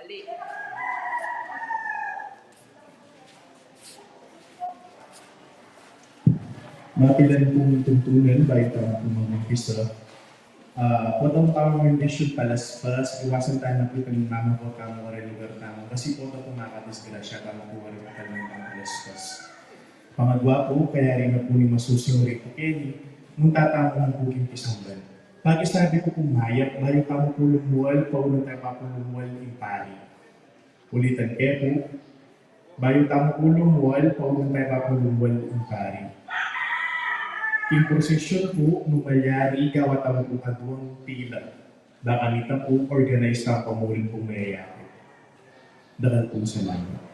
Mapilan pong tuntunan bayan tayo pong mga umpisa. Potong tawang rendition palas-palas, iwasan tayo na po ng mama ko, tama ko rin lugar tama. Kasi po ito po makadisgrasya, tama po rin ka ng palas-palas. Pangadwa po, kaya rin na po ni Masusing Rito Kenny, nung tatama ng buging pisanggan. Pag sabi ko pong mayap, bayo tamo po lumuwal, paulan tayo pa po lumuwal yung pari. Ulitan kaya po, bayo tamo po lumuwal, paulan tayo pa po lumuwal yung pari. Yung prosesyon po, nung mayari, gawat ang po kadwang pila. Dakanita po, organized ang pamuling pong mayayari. Dakan po sa mga.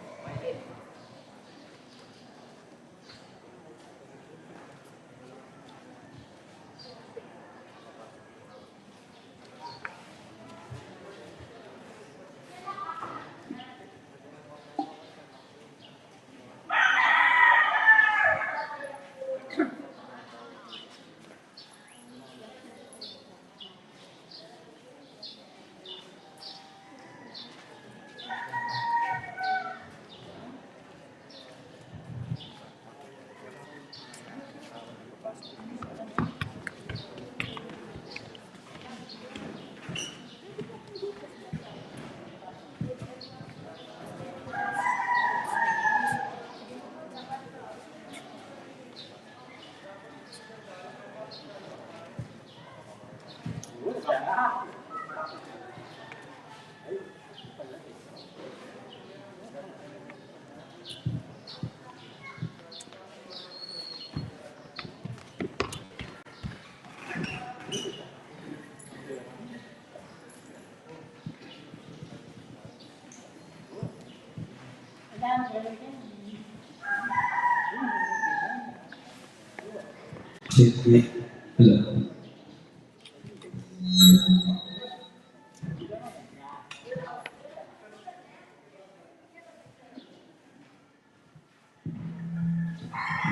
Hello.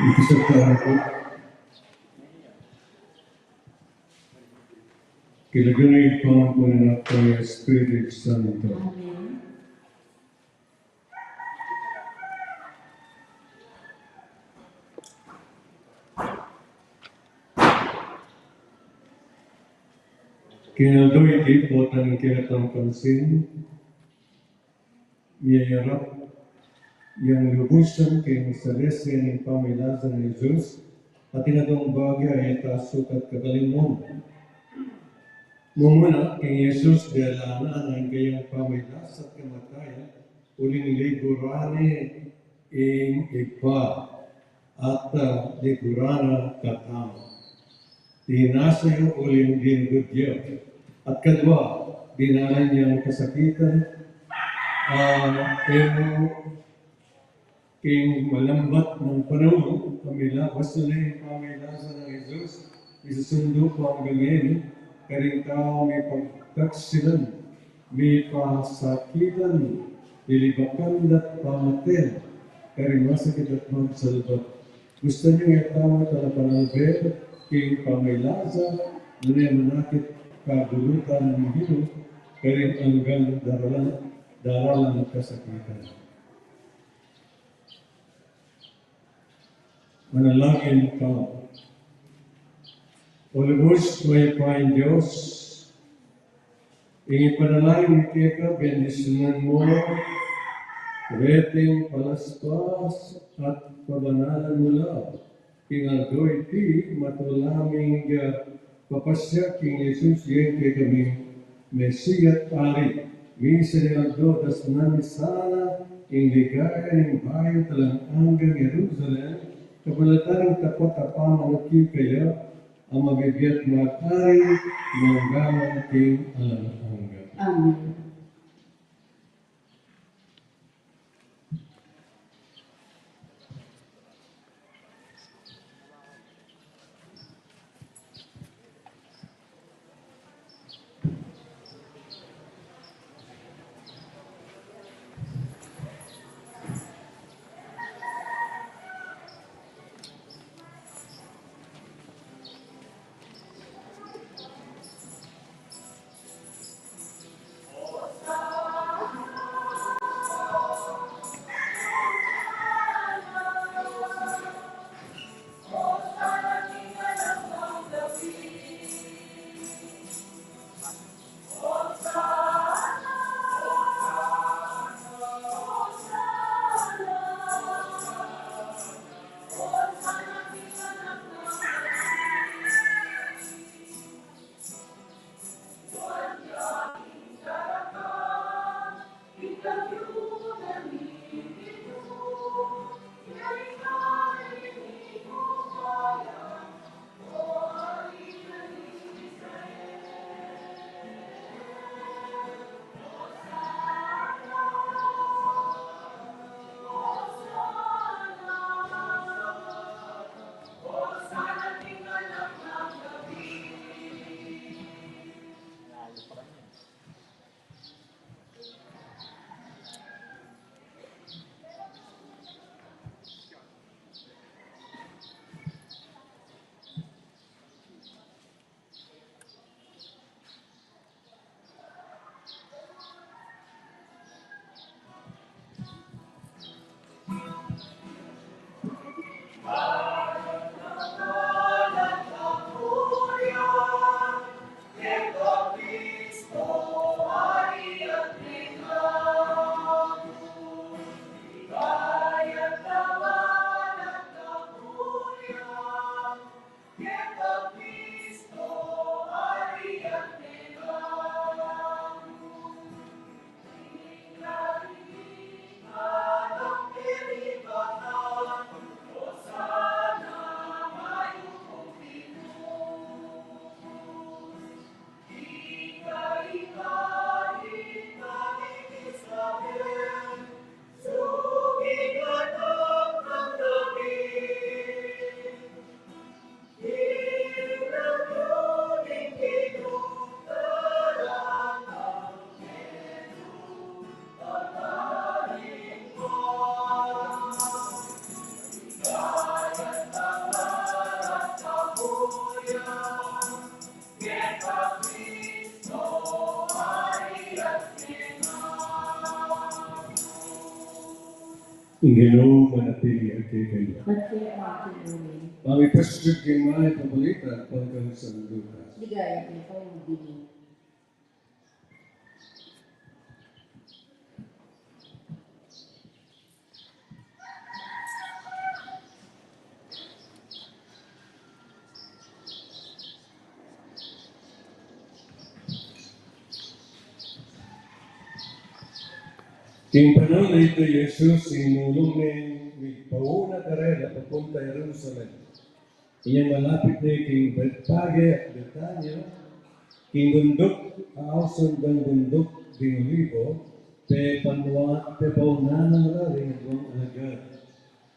Umpisa tayo po. Kilagay po po na po yung Espiritu Santo. Kinaldoy di po tanong kinatang pansin, iyayarap yang lubusan kay Salesya ng pamilasan ni Jesus at tinatong bagay ay tasukat kagalimon. Mumuna kay Jesus dialana ang kayang pamilas at kamatayan uling ligurane ing iba at ligurana katama. Tinasayo uling dinugudyo at kadwa dinalan niyang kasakitan king malambat ng panahon, pamilawas na yung pamilasan ng Jesus, isusundo po ang gangin, karing tao may pagkaksilan, may pasakitan, ilibakan at pamaten, karing masakit at magsalbat. Gusto niyo itawag na panalber, king pamilasa, na manakit kagulutan ng hilo, karing hanggang daralan kasakitan. Manalangin ka. O lubos may pain Diyos, ipanalangin ka, bendisyonan mo, rating palaspas at pabanalan mula. Kingaldoy ti matulaming papasya king Jesus yen kay kami Mesiyat pari. Minsan nilagdo das nanisana ing ligaya ng bayan talang hanggang Jerusalem. Kabalatan takot apa manguki kaya ang mabibiyat matay manggaman king alang-hanggan. Amen. Ingeno manatili ang kayo. Manatili ang aking ulo. Mami pastor kimay pabalita pagkakas sa Lucas. Ligaya ang ikaw bili. King panahon na ito, Jesus, sinulong ni pauna karela papunta Jerusalem. Inyang malapit na King Betpage at Betanya, King bundok, aason ng bundok, King Olivo, pe paunana na rin ang alagad.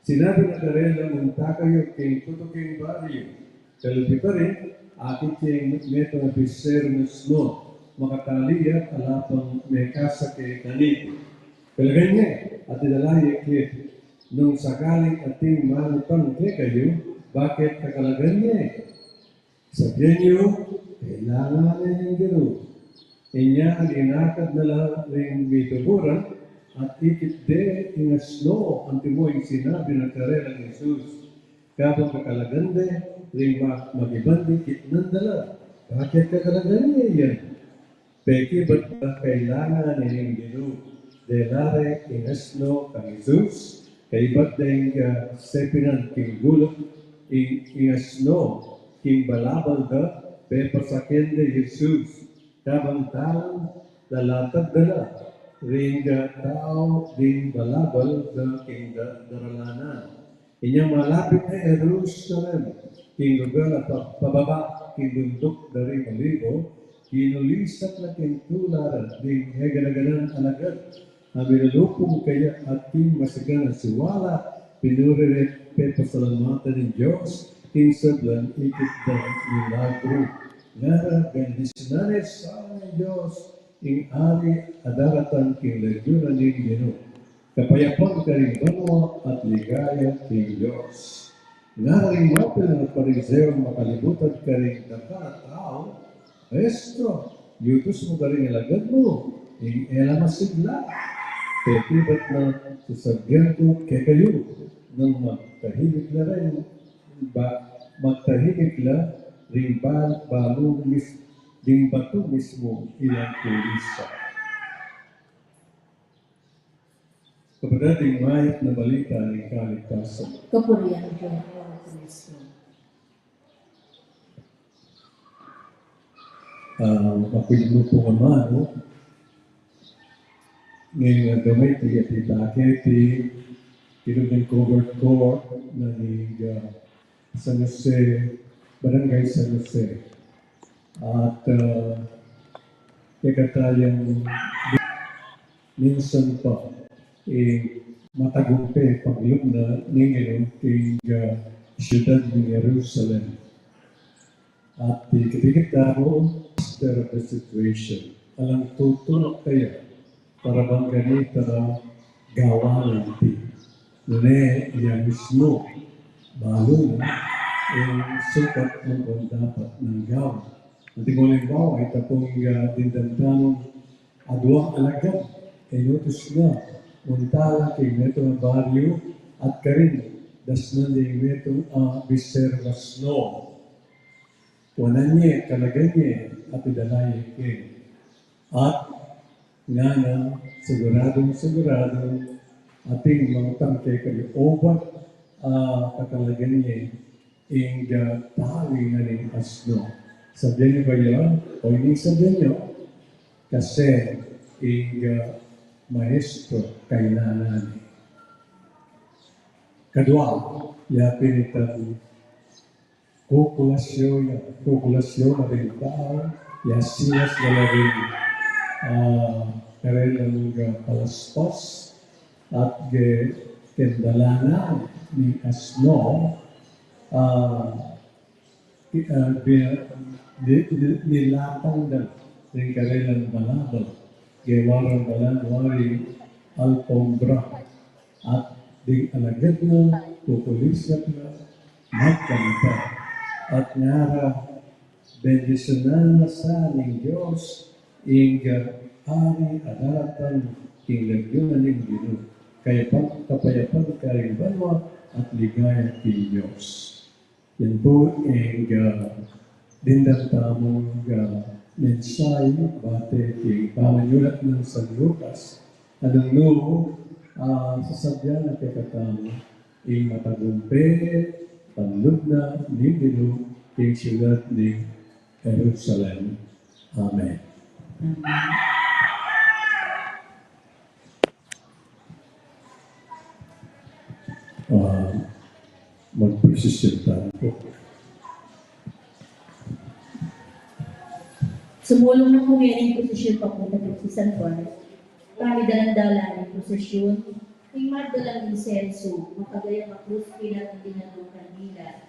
Sinabi na karela, munta kayo, King Tutuking Barrio. Kalupi pa rin, akit King meto na piser na snow, makataliya, alapang may kasa kay kanito. Kalagay niya, at idalaya kit, nung sakaling ating manutang kay kayo, bakit kakalagan niya? Sabihan niyo, kailangan na yung gano'n. Inya ang inakad na lang rin mituburan, at ikit de ingasno ang timoy sinabi ng karelang Jesus. Kapag kakalagan de, rin magibandi kit nandala. Bakit kakalagan niya yan? Peki ba't ba kailangan na yung gano'n? Delare inasno kang Jesus, kay ba't dahil sepinan king gulot, inasno king balabal da, pe pasakin de Jesus, kabang taong dalatag dala, ring tao din balabal da king daralanan. Inyang malapit na Jerusalem, king lugar at pababa, king bundok dari Olivo, kinulisak na king tularan, ding heganaganan alagad, aminalupong kaya ating masagan ang siwala, pinuririt pe pasalamatan ng Diyos, king sablan ikit na milagro. Ngara, bendisyonanes sa ng Diyos, ing ari adaratan king legyunan ng Gino. Kapayapang karing banwa at ligaya king Diyos. Ngara ring mapil ng pariseo makalibutan karing dapat tao, Maestro, yutos mo karing ilagad mo, ing elamasigla. Petibat na sasagyan ko kay kayo nang magtahimik na rin, magtahimik na rin ring bato mismo ilang kulisa. Kapag ating mayat na balita ng kaligtasan. Kapurihan ko ang Kristo. Ako'y mo po naman, no? Ngayon gamay ti at itake ti tinugin covered court na ni San Jose, Barangay San Jose. At ikatayang minsan pa matagumpe paglog na ningin ting siyudad ng Jerusalem. At ikikita mo, master of the situation. Alang tutulog kaya para bang ganito na gawa natin. Nune, yan mismo, balo na, sukat ng kung dapat ng gawa. Ang tingoleng gawa ay tapong dindantanong adwang alagad, ay notus na, untala kay meto ng baryo, at karin, dasnan din meto biservas no. Wanan niya, kalagay niya, at idalay niya. At nga na, siguradong ating mga tangkay kayo obat kakalagan niya ing tali nga ning asno. Sabihin niyo ba yun? O hindi sabihin niyo? Kasi ing maestro kailangan. Kedua, ya pinitan kokulasyon na rin tao, ya sinas na rin kailangan palaspos at kendalanan ni asno nilatang dan ng kailangan balabal gewarang balanwari alpombra at di alagad na kukulisat na magkanta at ngara bendisyonan na sa ng Diyos ingga ari adaratan kinagyan ng Ginoo kaya pagkapayapan karing banwa at ligaya kay Diyos. Yan po ang dindang tamang mensahe bate kay pamanyulat ng San Lucas anong no sasadya na kakatamo ang matagumpay panlugna ni Ginoo ang siyudad ni Jerusalem. Amen. Magpresisyon tayo po. Sumulong na po ngayon ang prosesyon papunta po sa San Juan. Kami dalang-dala ng prosesyon, ang magdalang insenso, makagayang makrus pilat ng dinatong kanila,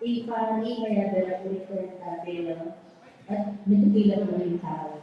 ang pari kaya dala po ito ang tabela, at mitukilang mo yung tao.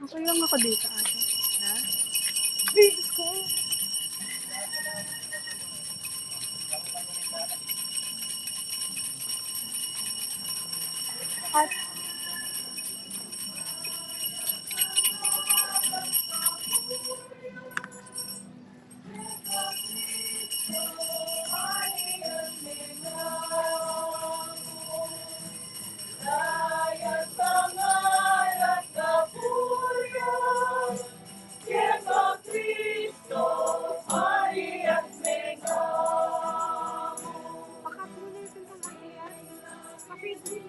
Okay lang ako dito, ate. Ha? Diyos ko. At makatuloy natin sa mga yan. Kapit din.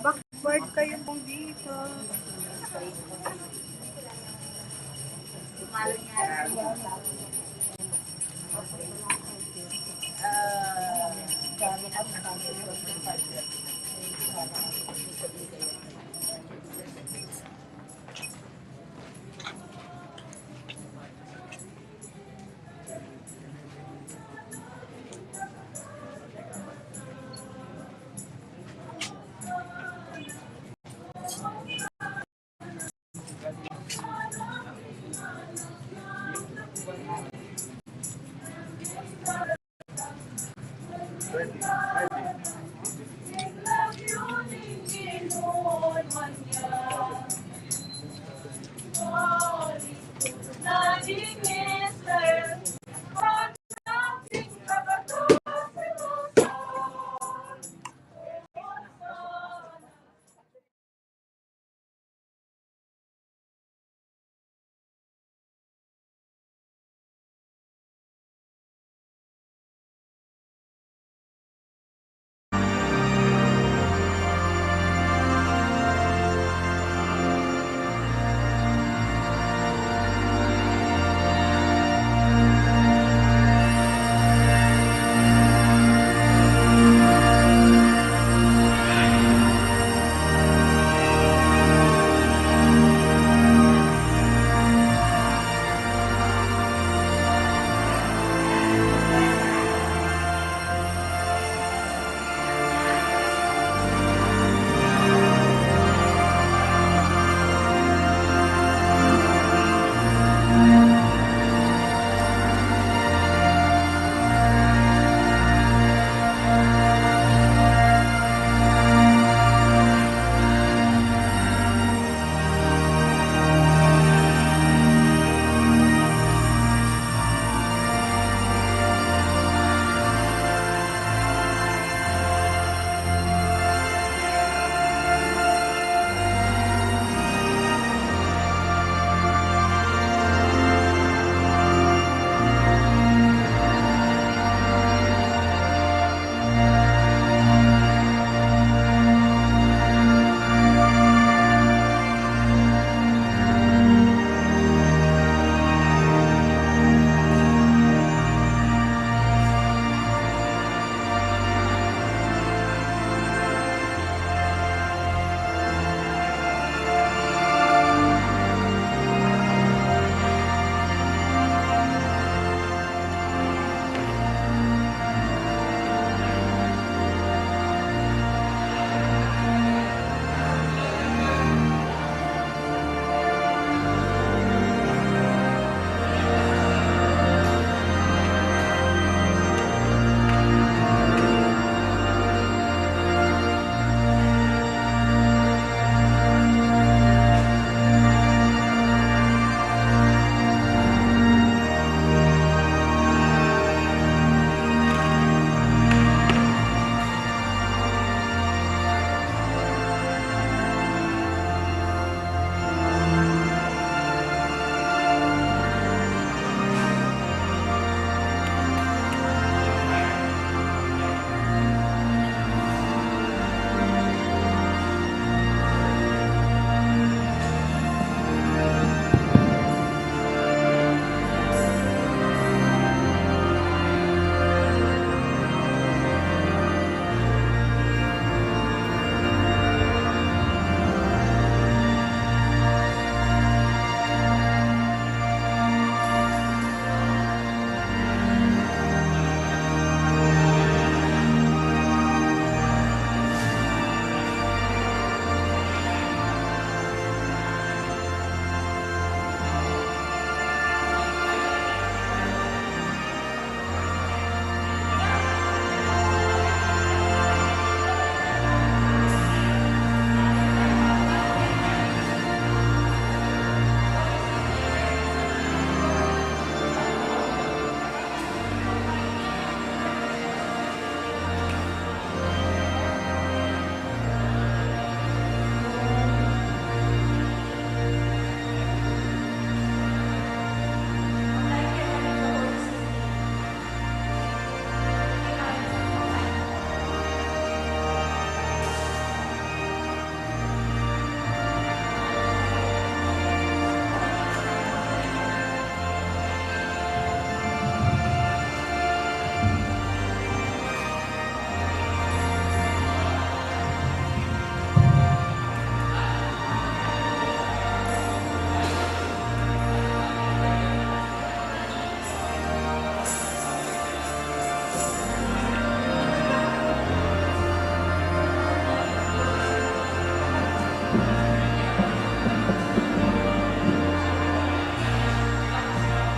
Backward kayo pong dito.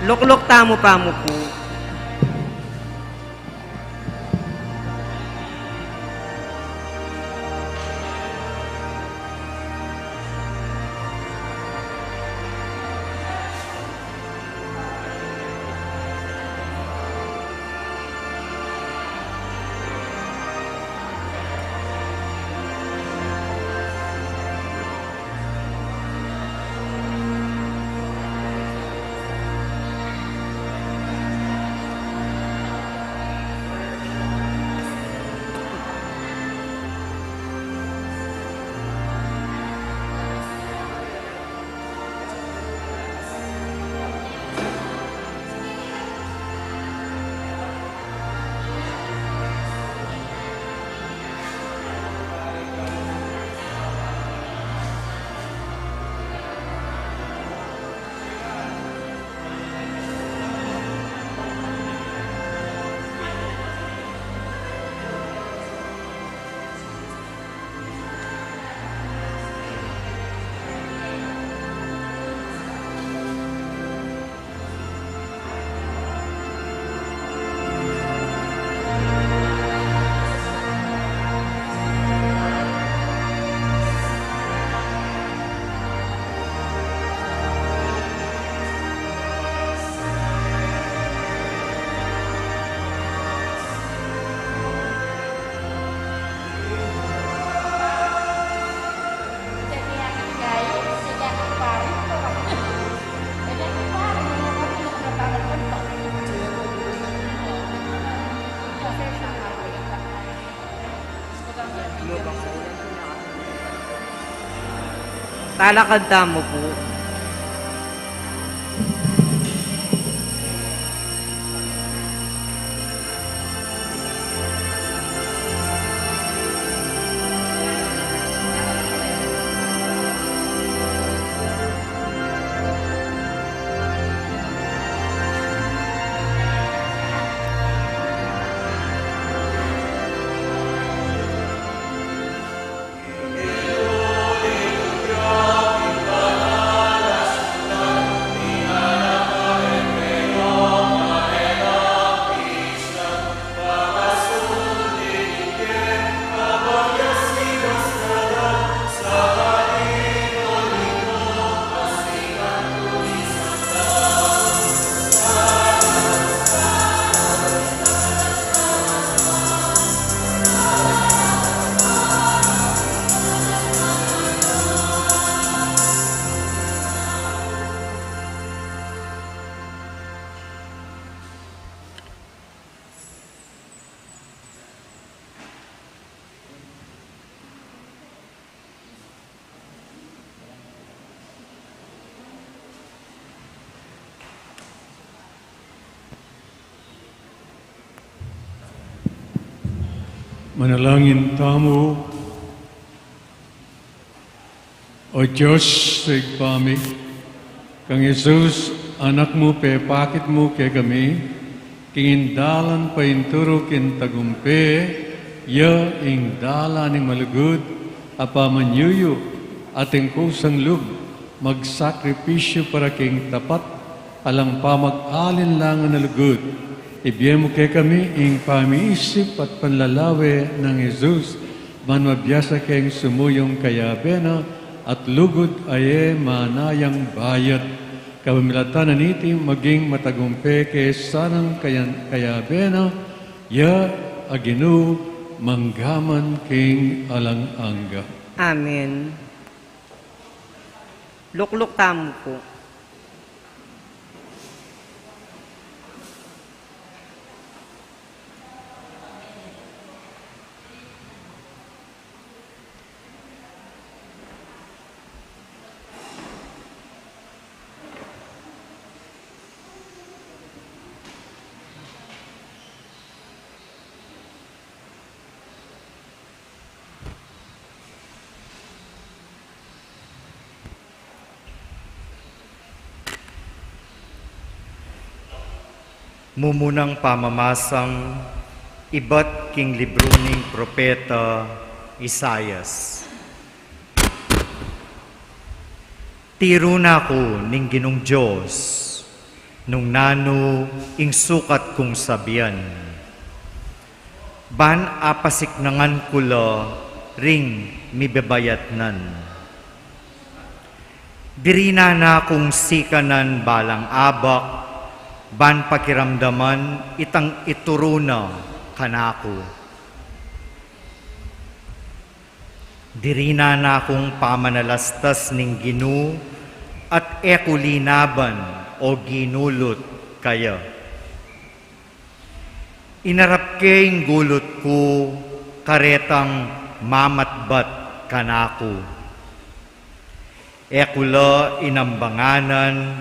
Luklok tamo pa mo po. Talakad tamo po. Manalangin tamo, O Diyos sa igpami, kang Jesus, anak mo, pakit mo kay kami, kingindalan pa inturo kintagumpe, ya ing dala ning malugod, apamanyuyo, ating kusang lub, magsakripisyo para king tapat, alang pamag-alin lang na lugod. Ibigay mo kay kami ing pamiisip at panlalawe ng Jesus, manmabiyasa kayong sumuyong kayabena at lugod aye manayang bayat. Kabamilatan na niti maging matagumpe kay sanang kayabena, ya aginu manggaman king alang-angga. Amen. Luklok tamo po. Mumunang pamamasang iba't king libro ning propeta Isayas. Tiro na ko ning Ginong Diyos, nung nano ing sukat kong sabian. Ban apasik nangan kula ring mibebayat nan. Dirina na kong sikanan balang abak, ban pakiramdaman itang ituruna kanako. Dirina na akong pamanalastas ning Ginu at ekulinaban o ginulot kaya. Inarap keng gulot ko karetang mamatbat kanako. Ekula inambanganan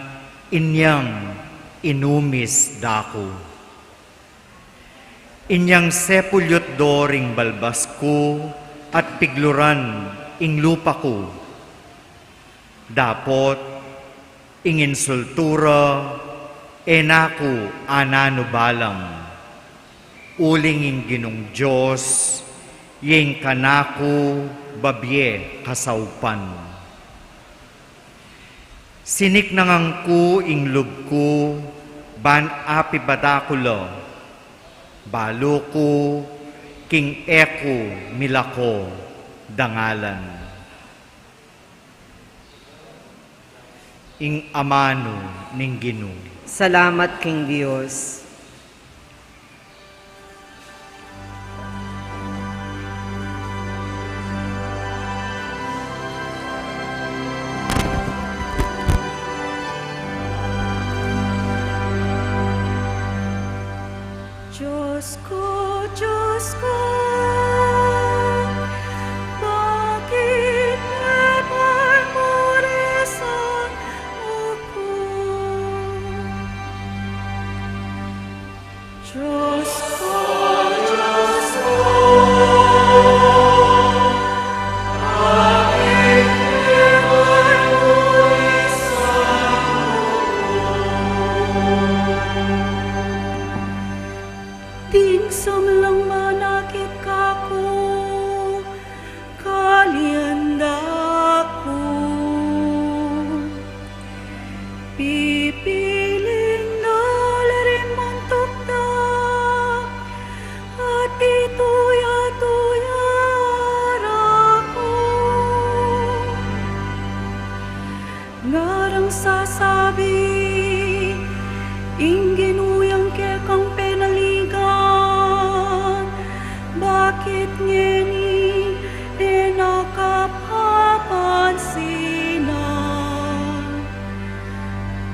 inyang inumis dako. Inyang sepulyot doring balbas ko at pigluran ing lupa ko. Dapot ing insultura enako anano balang. Uling ing Ginong Diyos, yeng kanako babye kasaupan. Sinik nangang ko ing lub ko, ban api badakula, balo ko, king eko milako dangalan. Ing amano ning Ginu. Salamat King Diyos. Diyos ko, bakit pinaparisan ako? Diyos ko, Diyos ko, bakit pinaparisan Tingsam lang manakit kako, kalianda ko. Pipiling na larin mantukta, at ituya-tuyara ko. Ngarang sasabi, ingginuyang kekang penaligan, bakit ngeni di nakapapansinan?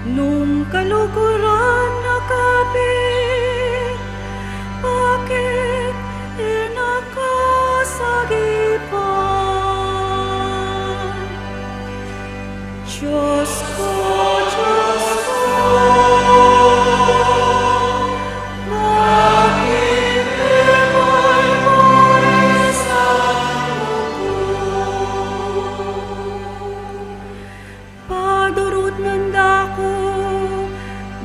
Nung kaluguran nakabit, bakit di nakasagipan? Diyos ko, Diyos ko, bakit pinaparisan ako? Padurot nanda ko,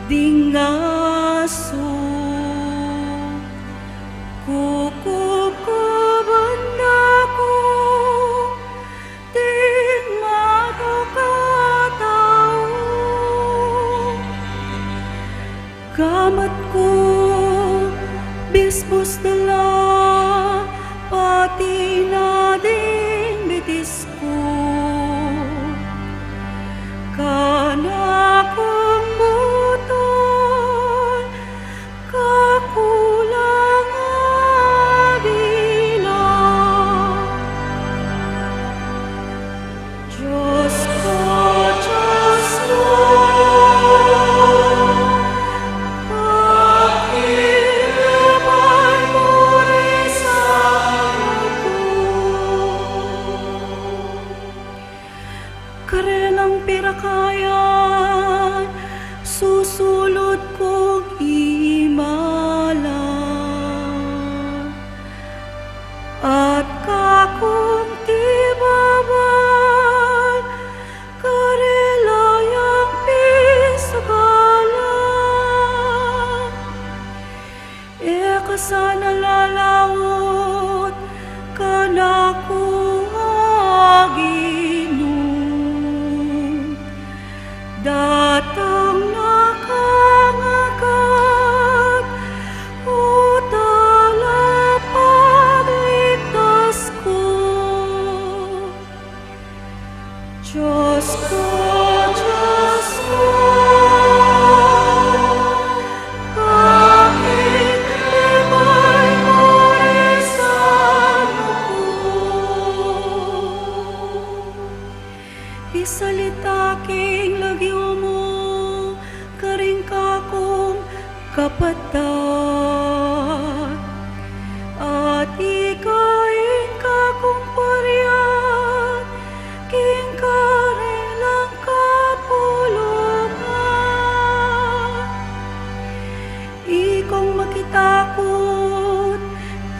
dingaso, kukukuban na ko, ting makakatao. Kamat ko, bisbos dala, pati na din bitis ko. Kana kong butol, kakulang abilang. Diyos ko, Diyos ko, bakit pinaparisan ako? Karelang pirakayan, susulot kong imala. At kakong tibaban, karelayang pisagalan. Kasana lalawot, kanaku aginum. Diyos ko, bakit lebay mo isan ako? Isalita king lagyo mo, karing kakong kapatat, at ikain kakong pariat, king karilang kapulungan. Ikong makitakot,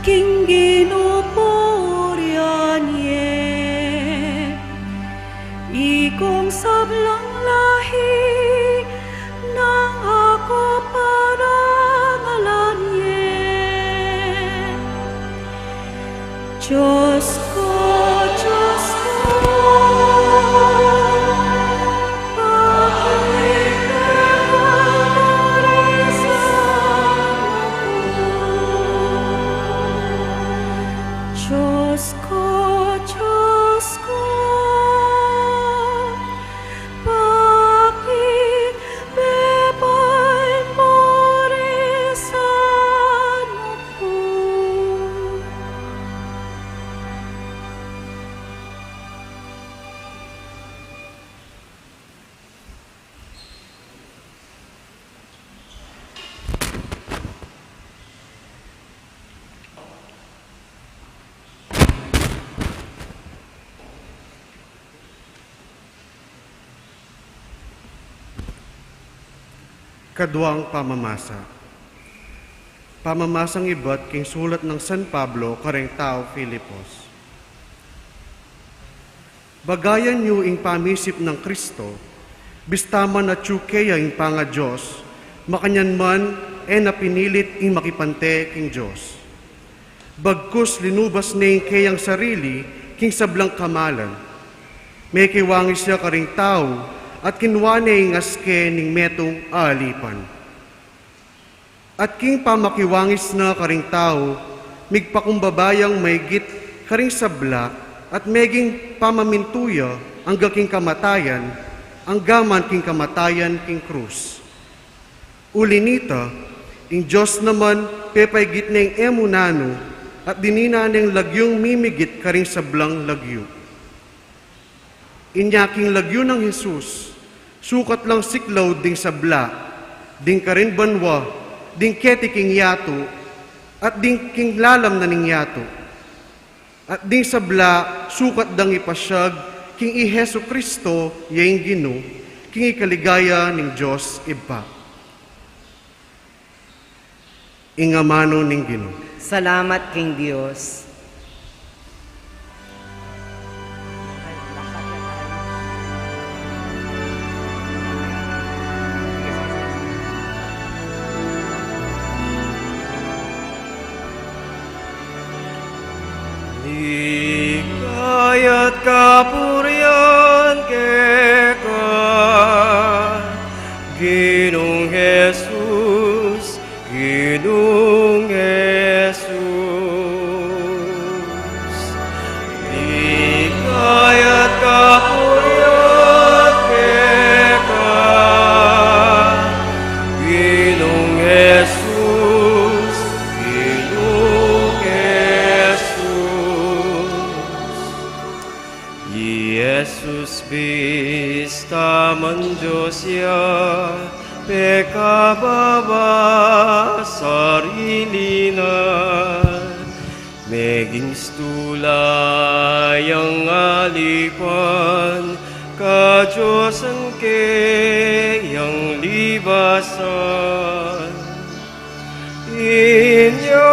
king ginupurian ye. Ikong sablang lahi, nang ako parangalan ye. Diyos ko, bakit nagmamarisan ako? Diyos ko, bakit bebay mo risan ako? Kaduang pamamasa. Pamamasang iba't king sulat ng San Pablo kareng tao Filipos. Bagayan niyo ing pamisip ng Kristo, bistaman na tsukeya ing panga Diyos, makanyan man na pinilit ing makipante king Diyos. Bagkus linubas na ing kayang sarili king sablang kamalan. May kiwangis siya karing tao, at kinwane ing aske ning metong alipan. At king pamakiwangis na karing tao, migpakumbabayang maygit karing sabla, at meging pamamintuya ang king kamatayan, ang gaman king kamatayan king krus. Ulinita, ing Diyos naman pepaygit na ing emunano, at dinina ng lagyong mimigit karing sablang lagyo. Inyaking lagyo ng Jesus, sukat lang siklaw ding sabla, ding karin banwa, ding keti king yato, at ding king lalam na ning yato. At ding sabla, sukat dang ipasyag, king Iheso Kristo, yaing Gino, king ikaligaya ning Diyos iba. Ingamano ning Gino. Salamat king Diyos. Kaya't kapurian keka, Ginong Jesus, Ginong Jesus. Di kaya't kapurian keka, Ginong Jesus, Ginong Jesus bistaman Diyosya, pekababa sarili na, meging stulay ang alipan, ka Diyosan kayang libasan. Inyo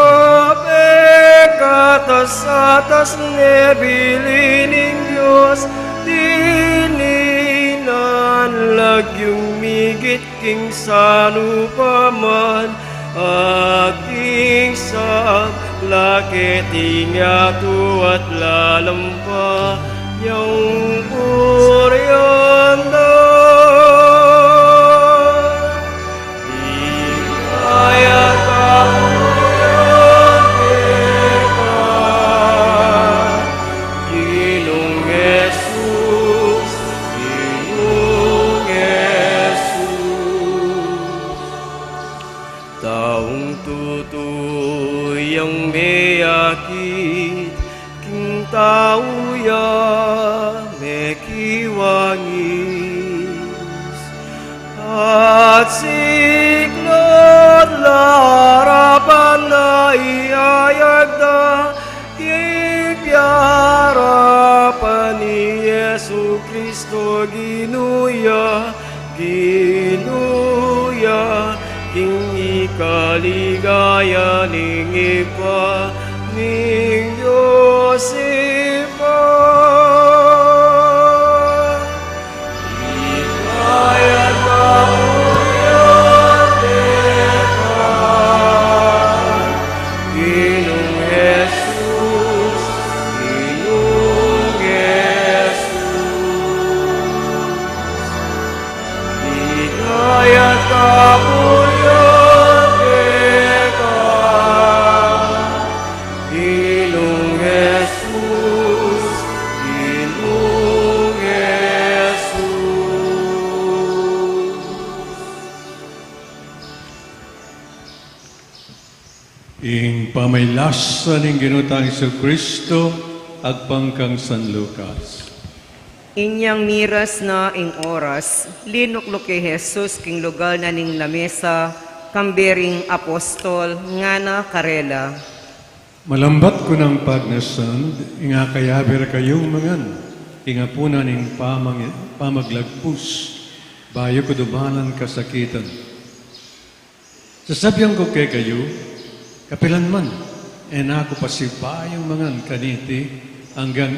pekatas-atas nebilining Diyos, dininan lagyong migit king sanu paman, aking sa lakit ingato at lalampa, yung uryanda. at siklod larapan na iayagda ipiyarapan ni Yesu Kristo ginuya king ikaligaya ning ipa ning Yosepa. Ikaya kauyat depan, Ginong Jesus, Ginong Jesus. Ikaya kauyat depan, Ginong Jesus, Ginong Jesus. Ing pamaylasan ning ginutang Isu Kristo agpang kang San Lucas. Inyang miras na ing oras, linuklok kay Jesus king lugar na ning lamesa, kambering apostol, nga na karela. Malambat ko ng pagnasand, inga kayaber kayong mangan, inga puna ning pamaglagpus, bayo ko dumanan kasakitan. Sasabihan ko kay kayo, kapilan man, ako pasipayong mangan kaniti, hanggang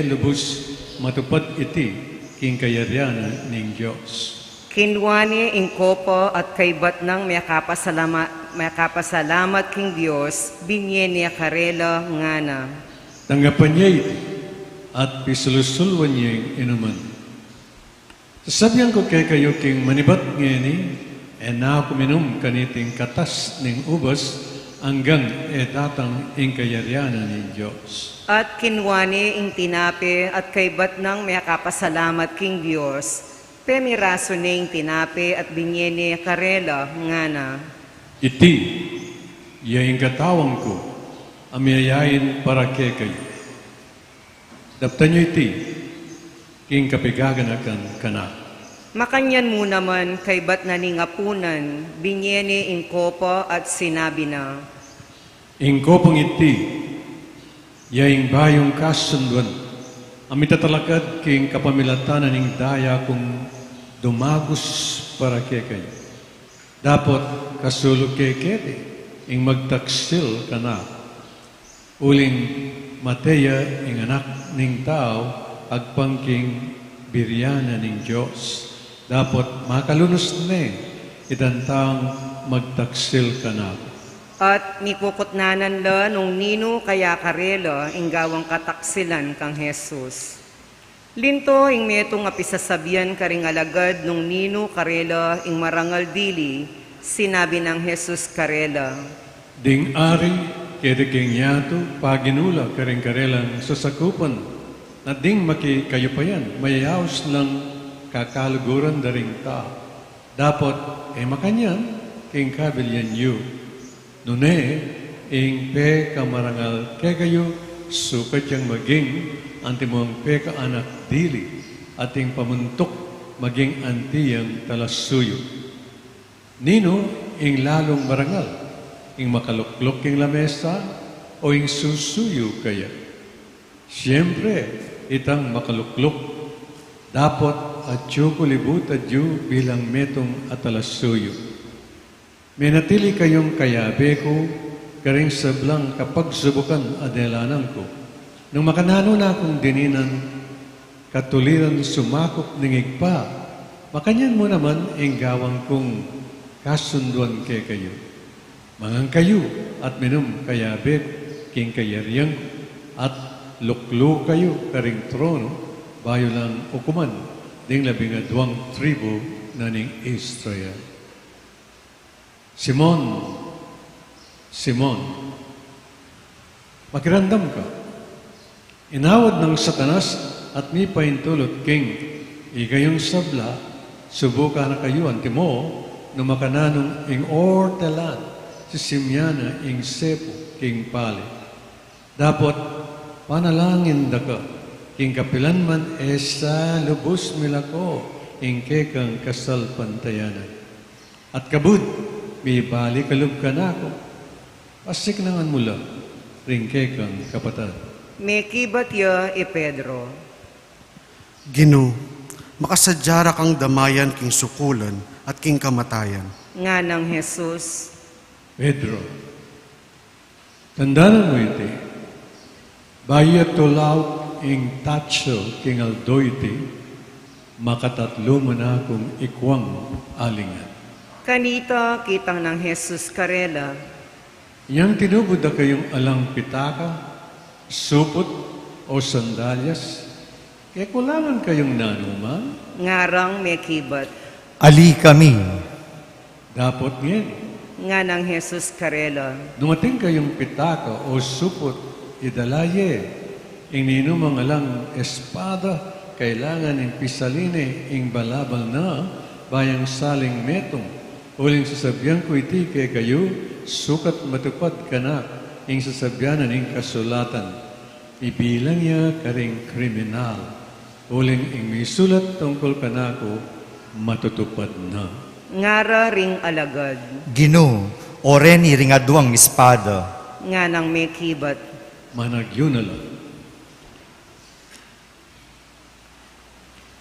lubos matupad iti, king kayaryanan ning Diyos. Kinwani ing kopo at kaybat ng mayakapasalamat king Diyos, binye niya karela nga na. Tanggapan niya iti, at pisulusulwan niya yung inuman. Sasabihan ko kay kayo king manibat ngeni, ako minum kaniting katas ning ubas, hanggang datang ing kayaryanan ni Diyos. At kinwani ing tinape at kaybat ng mayakapasalamat king Diyos, pemiraso ning tinape at binye niya karela nga na. Iti, yaing katawang ko, amiyayain para kay kayo. Daptan niyo iti, king kapigaganakan kana. Makanyan mo naman kaybat na ningapunan, binye ni ing kopo at sinabi na. Ing kopang iti, yaing bayong kasunduan, amitatalakad king kapamilatanan ning daya kung dumagos para kay kayo. Dapat kasulog kay kete, ing magtaksil ka na. Uling Mateya ing anak ning tao, agpangking biryana ning Diyos. Dapat makalunos na itantang magtaksil ka na. At nikukutnanan la nung nino kaya karela ing gawang kataksilan kang Jesus. Linto ing metong apisasabian karing alagad nung nino karela ing marangal dili, sinabi ng Jesus karela. Ding ari, kede king yato, paginula karing karelang sasakupan, na ding makikayupayan, mayayaos ng kakaluguran daring ta. Dapat, makanyan, king kabilyan yu. Nune, ing pe kamarangal kay kayo, sukat yang maging antimong pe ka anak dili, ating pamuntok maging antiyang talasuyo. Nino, ing lalong marangal, ing makaluklok ing lamesa, o ing susuyo kaya. Siyempre, itang makaluklok, dapat at kulibut at yu bilang metong atalasuyo. May natili kayong kayabe ko, karing sablang kapag subukan adelanan ko. Nung makanano na akong dininan, katuliran sumakop ningig pa, makanyan mo naman ang gawang kong kasunduan kay kayo. Mangang kayo at minum kayabe king kayaryang at luklo kayo karing trono, bayo lang ukuman, ding 12 tribo na ning Israel. Simon, makirandam ka. Inawad ng Satanas at mi paintulot king, ikayong sabla, subukan na kayo antimo, no makananong ing ortelan, si Simyana ing sepo king pali. Dapat panalangin da ka, king kapilan man sa lubos milako, ing kekang kasal pantayanan. At kabud, may bali kalub ka na ako. Asik nangan mula, ringke kang kapatad. May kibat ya Pedro. Ginoo, makasadyara kang damayan king sukulan at king kamatayan. Nga ng Jesus. Pedro, tandaan mo iti, bayat tulaw ing tatso king aldo iti, makatatlo mo na akong ikwang alingan. Kanita kitang ng Jesus karela. Yang tinubod na kayong alang pitaka, supot o sandalyas, kaya kulangan kayong nanuman, Ngarang may kibat. Ali kami. dapat ngayon. Nga ng Jesus karela. Dumating kayong pitaka o supot, idalaye, inino mga lang espada, kailangan in pisaline, ing balabal na, bayang saling metong, uling sasabihan ko iti kay kayo, sukat matupad ka na, ing sasabyanan ing kasulatan, ibilang niya karing kriminal, uling ing may sulat tungkol ka na ako, matutupad na. Ngara ring alagad. Ginoo, oren iringaduang espada. Nga ng may kibat. Managyo na lang.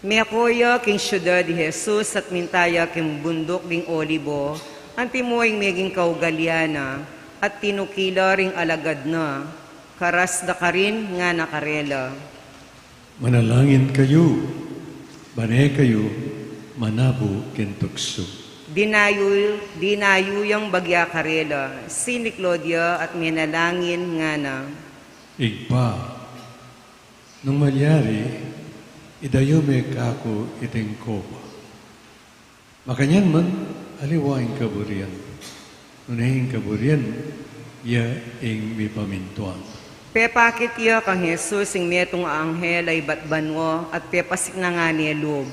May akoya king syudad di Jesus at mintaya king bundok ding Olibo, antimoing meging kaugaliana, at tinukila ring alagad na, karas da karin nga nakarela. Manalangin kayo, banay kayo, manabo kentukso. Dinayo yung bagya karela, si Claudia at minalangin nga na. Igpa, nung malyari, idayo may kako iting kopa. Makanyan man, aliwaing kaburian. Nunahing kaburian, ya ing may pamintuan. Pepakit ya kang Jesus ing metong anghel ay batbanwo at pepasik na nga ni loob.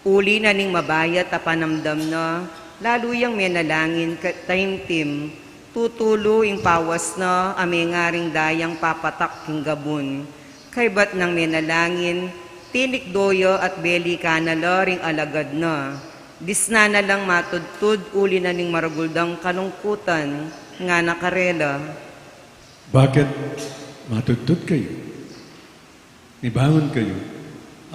Uli na ning mabayat a panamdam na, lalo yung menalangin taimtim, tutulo ing pawas na, ame nga ring dayang papatak king gabun. Kay bat nang menalangin, tinik doyo at beli kanala ring alagad na. Disna na lang matudtud, uli na ning maraguldang kalungkutan, nga nakarela. Bakit matutut kayo? Nibangon kayo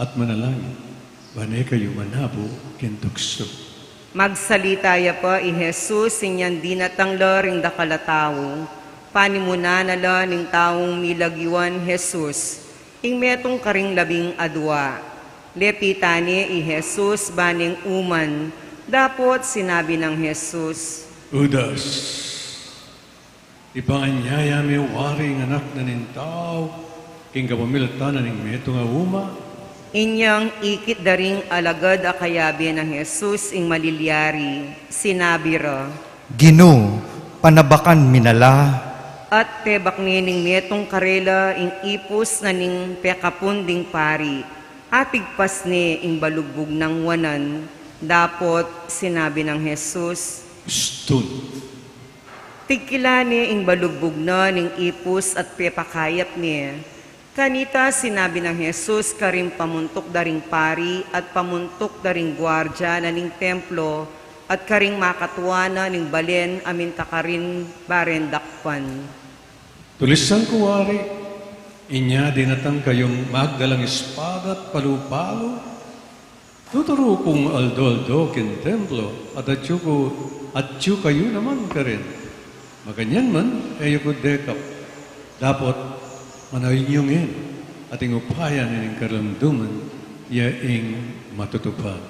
at manalangin. Banay kayo manabo kentukso. Magsalita ya pa i Jesus inyan dinatanglo ring dakalataw. Panimuna nala ning taong milagyuan Jesus. Ing metong karing labing adwa. Lepitani i Jesus baning uman. Dapot sinabi ng Jesus. Udas, ipanganyaya may waring anak na nintao, king kapamilatan na ning meto nga uma, Inyang ikit daring alagad akayabi ng Jesus ing malilyari. Sinabi ra. Ginoo, panabakan minala. At tebak nining metong karela ing ipos na ning pekapunding pari. Atigpas ni ing balugbog ng wanan. Dapot sinabi ng Jesus. stun. Tigkilani ing balugbog na ning ipos at pepakayap niya. Kanita sinabi ng Jesus karing pamuntok daring pari at pamuntok daring gwardya na ning templo at karing makatuana ning balen aminta karin barendakpan. Tulisan ko wari, inya dinatang kayong magdalang espada at palupalo. Tuturo kong aldo-aldo kin templo at atyo kayo naman ka rin. Maganyan man, ayo ko dekap. Dapat manayungin at ingupayan ng karamduman yaing matutupad.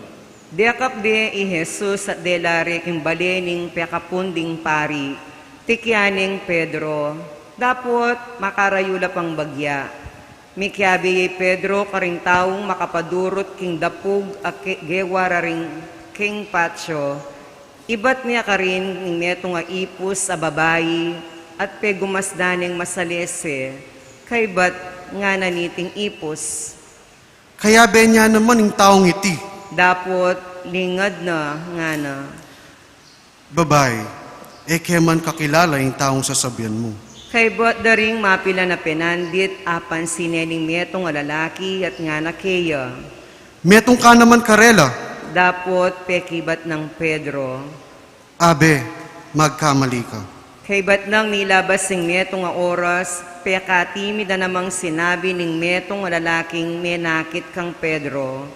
Dekap de i Jesus at delare king balening pekapunding pari. Tikyaning Pedro. Dapot makarayula pang bagya. Mikyabi Pedro karing taong makapadurot king dapug at gewara ring king patio. Ibat niya karin ng metong nga ipus sa babayi at pegumasdaneng masalese. Kay bat nga naniting ipos. Kaya benya naman yung taong iti. Dapot lingad na nga na. Babay, keman kakilala yung taong sasabihan mo. Kay bat daring mapila na penandit apan sinening metong nga lalaki at nga na keya. Metong ka naman karela. Dapot pekibat ng Pedro. Abe, magkamali ka. Kay ba't nang nilabas sing metong nga oras, pekatimi da namang sinabi ning metong nga lalaking menakit kang Pedro.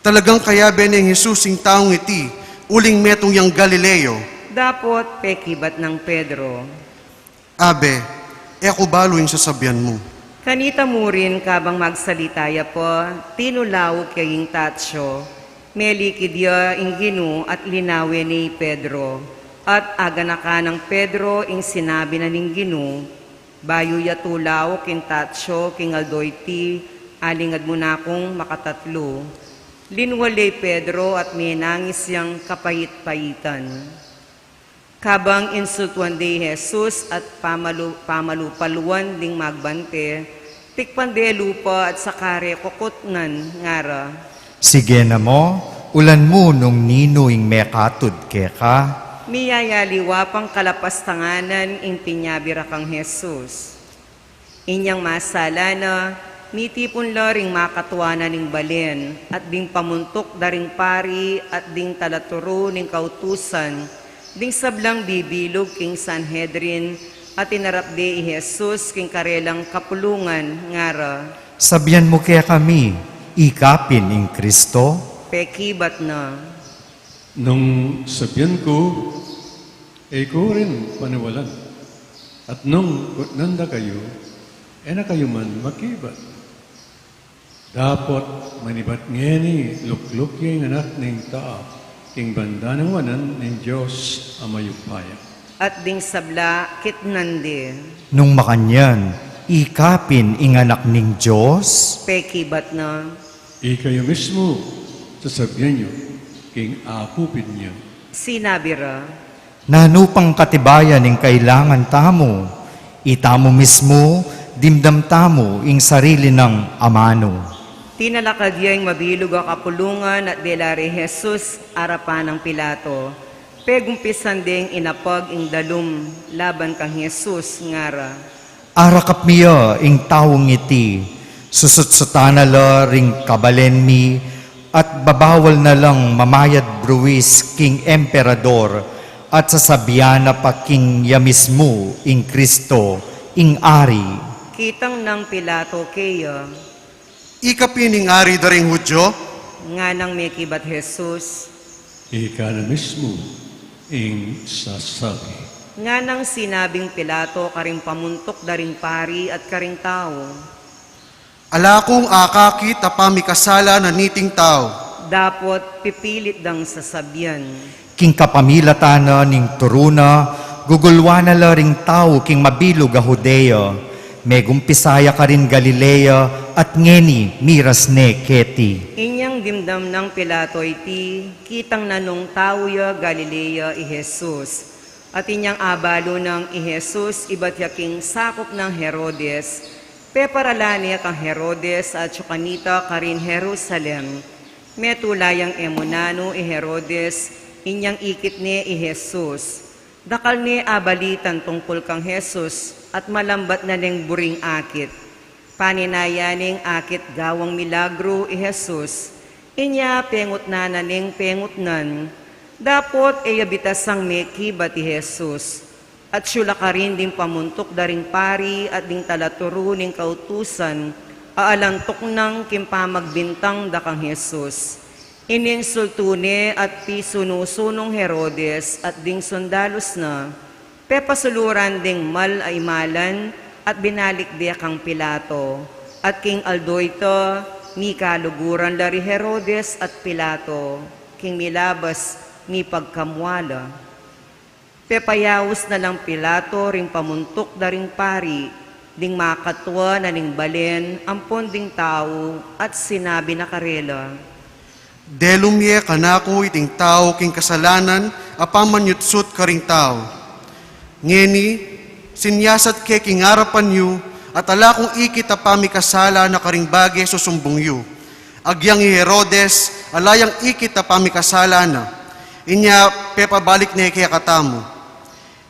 Talagang kaya beneng Jesus ing taong iti, uling metong yang Galileo. Dapot pekibat ng Pedro. Abe, ako balo yung sasabihan mo. Kanita mo rin kabang magsalitaya po, tinulaw kaying tatsyo, melikidya ing Ginu at linawe ni Pedro. At aga na ka ng Pedro ing sinabi na ning Ginu, bayo yatulaw kin tatsyo king aldoyti, alingad mo na akong makatatlo. Linwalay Pedro at minangis yang kapayit-payitan. Kabang insultuan di Jesus at pamalupaluan ding magbante, tikpande lupa at sakare kokotnan ngara. Sige na mo, ulan mo nung ninuing mekatud keka. Miyayaliwa pang kalapastanganan ing pinyabira kang Jesus. Inyang masala na, mitipon laring makatuana ning balen, at ding pamuntok daring pari, at ding talaturo ning kautusan, ding sablang bibilog king Sanhedrin, at inarap di Jesus king karelang kapulungan, ngara. Sabyan mo kaya kami, ikapin ing Kristo. Pekibat na. Nung sabihan ko, ko rin paniwalan. At nung nanda kayo, na kayo man makibat. Dapat manibat ngeni lukluk yung anak ng tao, king banda ng wanan ng Diyos amayupaya. At ding sabla kitnandi. Nung makanyan, ikapin ing anak ning Diyos. Pekibat na. Kayo mismo, sasabihan nyo, king akupin niya. Sinabi ra. Nanupang katibayan ing kailangan tamo. Itamo mismo, dimdam tamo ing sarili ng amano. Tinalakad yung mabilog ang kapulungan at delari Jesus arapan ng Pilato. Pegumpisan ding inapag ing dalum laban kang Jesus ngara. Arakap miya ing taong iti, susot sa tanala ring kabalen mi, at babawal na lang mamayad bruis king emperador, at sasabihan na pa king yamismo ing Kristo, ing ari. Kitang ng Pilato kaya, Ikapin ing ari daring Hudyo, nga nang may kibat Jesus, Ika na mismo, ing sasabi. nga nang sinabing Pilato karing pamuntok daring pari at karing tao. ala kong akakit apami kasala na niting tao. Dapot pipilit dang sasabyan. King kapamilatana ning turuna, gugulwana la ring tao king mabilog a Judea. Megumpisaya ka rin Galilea, at ngeni miras ne keti. Inyang dimdam ng Pilato iti, kitang nanong tao ya Galilea i Jesus. At inyang abalo ng i Jesus, iba't yaking sakop ng Herodes. Peparalani kang Herodes at Chukanita karin Jerusalem. Metulayang emunano i Herodes, inyang ikit ni i Jesus. Dakal ni abalitan tungkol kang Jesus, at malambat na ning buring akit. Paninayaning akit gawang milagro i Jesus, inya pengut na ning pengutnan, dapot eyabitasang meki bati Jesus, at syula ka rin din pamuntok daring pari at ding talaturo ning kautusan, aalantok ng kimpamagbintang dakang Jesus. Ininsultune at pisunusunong Herodes at ding sundalos na, pepasuluran ding mal ay malan at binalik diya kang Pilato. At king Aldoito, ni kaluguran lari Herodes at Pilato, king milabas ni pagkamwala. Pepayawos na lang Pilato ring pamuntok daring pari, ding makatwa na ning balen, ampon ding tao at sinabi na karela. Delumye kanako iting tao king kasalanan, apamanyutsut karing tao. Ngeni, sinyasat ke king arapan yu, at ala kong ikit apami kasala na karing bagay susumbong yu. Agyang i Herodes, alayang ikit apami kasala na. Inya pepabalik na kaya katamo.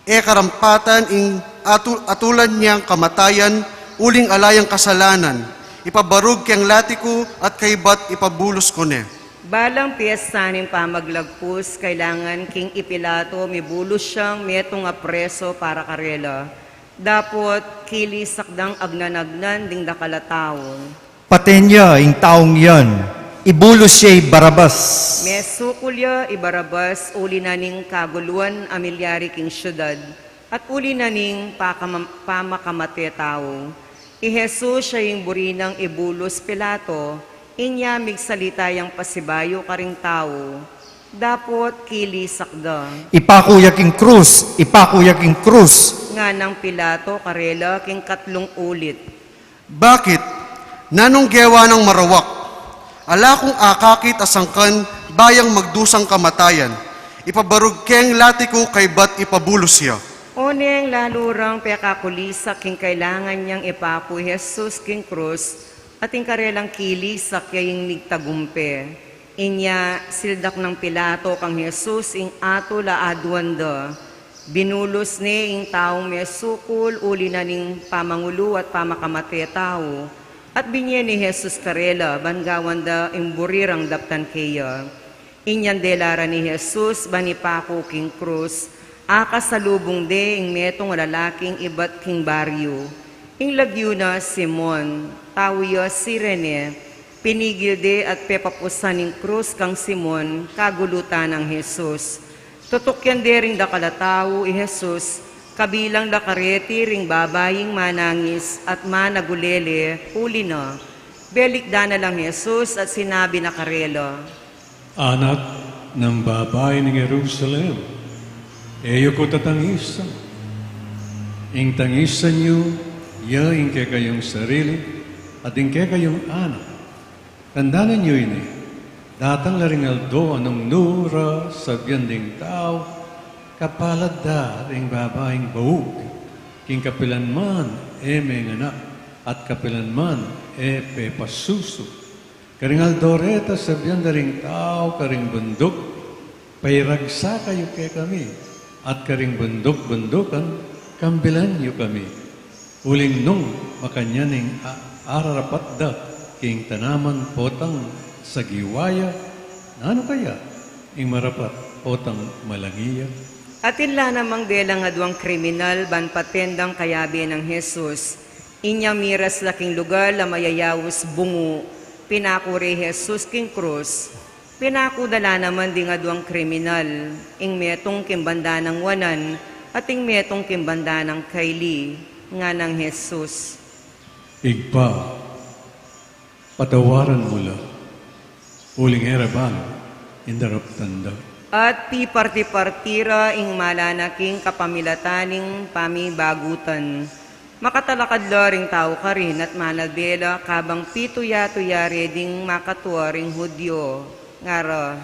Karampatan ing atulan niyang kamatayan, uling alayang kasalanan. Ipabarug kiyang latiko at kaibat ipabulos ko ne. Balang piyesta ning pamaglagpus, kailangan king ipilato, mibulos siyang metong apreso para karela. Dapot, kilisakdang agnanagnan ding dakalataon. Patenya ing taong yon, ibulos siya'y Barabas. Mesukulya ibarabas, uli na ning kaguluan amilyari king syudad, at uli na ning pamakamate tao. I Jesus siya yung burinang ibulos Pilato, inya migsalita yung pasibayo karing tao. Dapot kilisakda. Ipakuyak ing krus, ipakuyak ing krus. Nga ng Pilato karela king katlong ulit. Bakit? Nanong gewa ng marawak? Ala kung akakit asangkan bayang magdusang kamatayan. Ipabarug keng latiko kay bat ipabulos siya. Oneng lalurang pekakulisa king kailangan niyang ipapu Jesus king krus at ing karelang kilisak yung nigtagumpe. Inya sildak ng Pilato kang Jesus ing ato laadwanda. Binulos ni ing taong mesukul uli na ning pamangulo at pamakamate tao. At binye ni Jesus karela bangawanda ing burirang daptan kaya. Inyan delara ni Jesus banipako king krus. Akasalubong de ing metong lalaking ibat king baryo. Ing lagyo na Simon, tawiyo si Rene, pinigil de at pepapusan ing krus kang Simon, kagulutan ng Jesus. Tutukyan de ring dakalataw i Jesus, kabilang lakareti ring babaying manangis at managulele, uli na. Belikda na lang Jesus at sinabi na karela, Anak ng babae ng Jerusalem, eyo ko tatangisan. Ing tangisan niyo, ya ingke kayong sarili, at ingke kayong anak. Tandaan niyo ini, datang laring aldo anong nura sa biyanding tao, kapalad da ring babaeng baug, king kapilan man may nganak, at kapilan man pasuso. Karing aldoreta sa biyandaring tao, karing bundok, pairagsa kayo kay kami, at karing bundok-bundukan, kambilan niyo kami. Uling nung makanyaning ararapat da, king tanaman potang sa giwaya, ano kaya? Ing marapat potang malangiya. Atinla namang belang adwang kriminal ban patendang kayabi ng Jesus. Inya miras laking lugar la mayayawos bungo. Pinakuri Jesus king krus. Pinakudala naman ding adwang kriminal. Ing metong kimbanda ng wanan at ing metong kimbanda ng kaili nga ng Jesus. Igpa, patawaran mula, uling eraban, indarap tanda. At piparti-partira ing malanaking kapamilataning pamibagutan. Makatalakad ring tao ka rin at manadela kabang pituya-tuya reding makatuwa ring Hudyo. Ngara.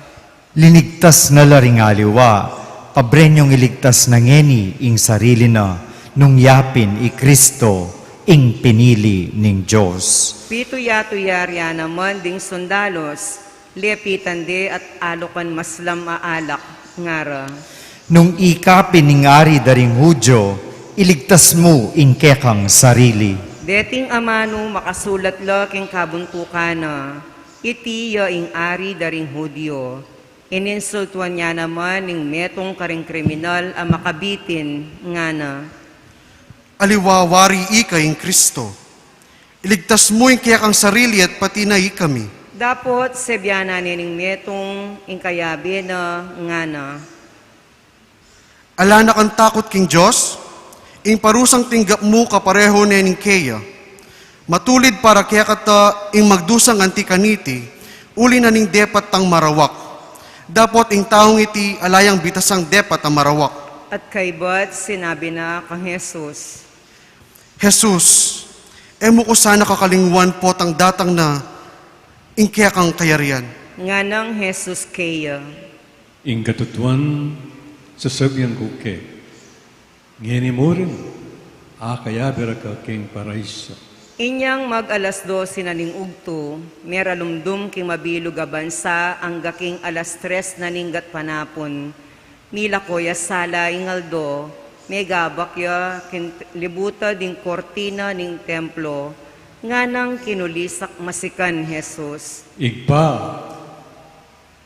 Linigtas na laring aliwa, pabrenyong iligtas na ngeni ing sarili na, nung yapin i Kristo ing pinili ning Diyos. Pituya-tuya riyan naman ding sundalos, lepitan de at alokan maslam aalak. Ngara. Nung ikapin ning ari daring Hudyo, iligtas mo ing kekang sarili. Deting amano makasulat la king kabuntukana, itiya ing ari daring Hudyo. Ininsultuan niya naman ning metong karing kriminal ang makabitin nga na. Aliwawari ika ing Kristo. Iligtas mo ing kaya kang sarili at pati na kami. Dapot sebyana nining metong ing kayabi na nga na. Ala na kang takot king Diyos, ing parusang tinggap mo kapareho nening kaya. Matulid para kaya kata ing magdusang antikaniti, uli na ning depat tang marawak. Dapot ing taong iti alayang bitasang depat ang marawak. At kay Bat sinabi na kang Jesus, Jesus, emo ko sana kakalingwan po tang datang na ing kaya kang kayarian. nga ng Jesus kaya. Ing katutuan, sasabihan ko ke, ngeni mo rin, akayabira ka king paraisa. Inyang mag-alas 12 na ning ugto, meralumdum king mabilog a bansa ang gaking alas 3 na ninggat panapon. Mila koya sala ingaldo, megabakya libuta ding kortina ning templo, nga nang kinulisak masikan Jesus. Igpa,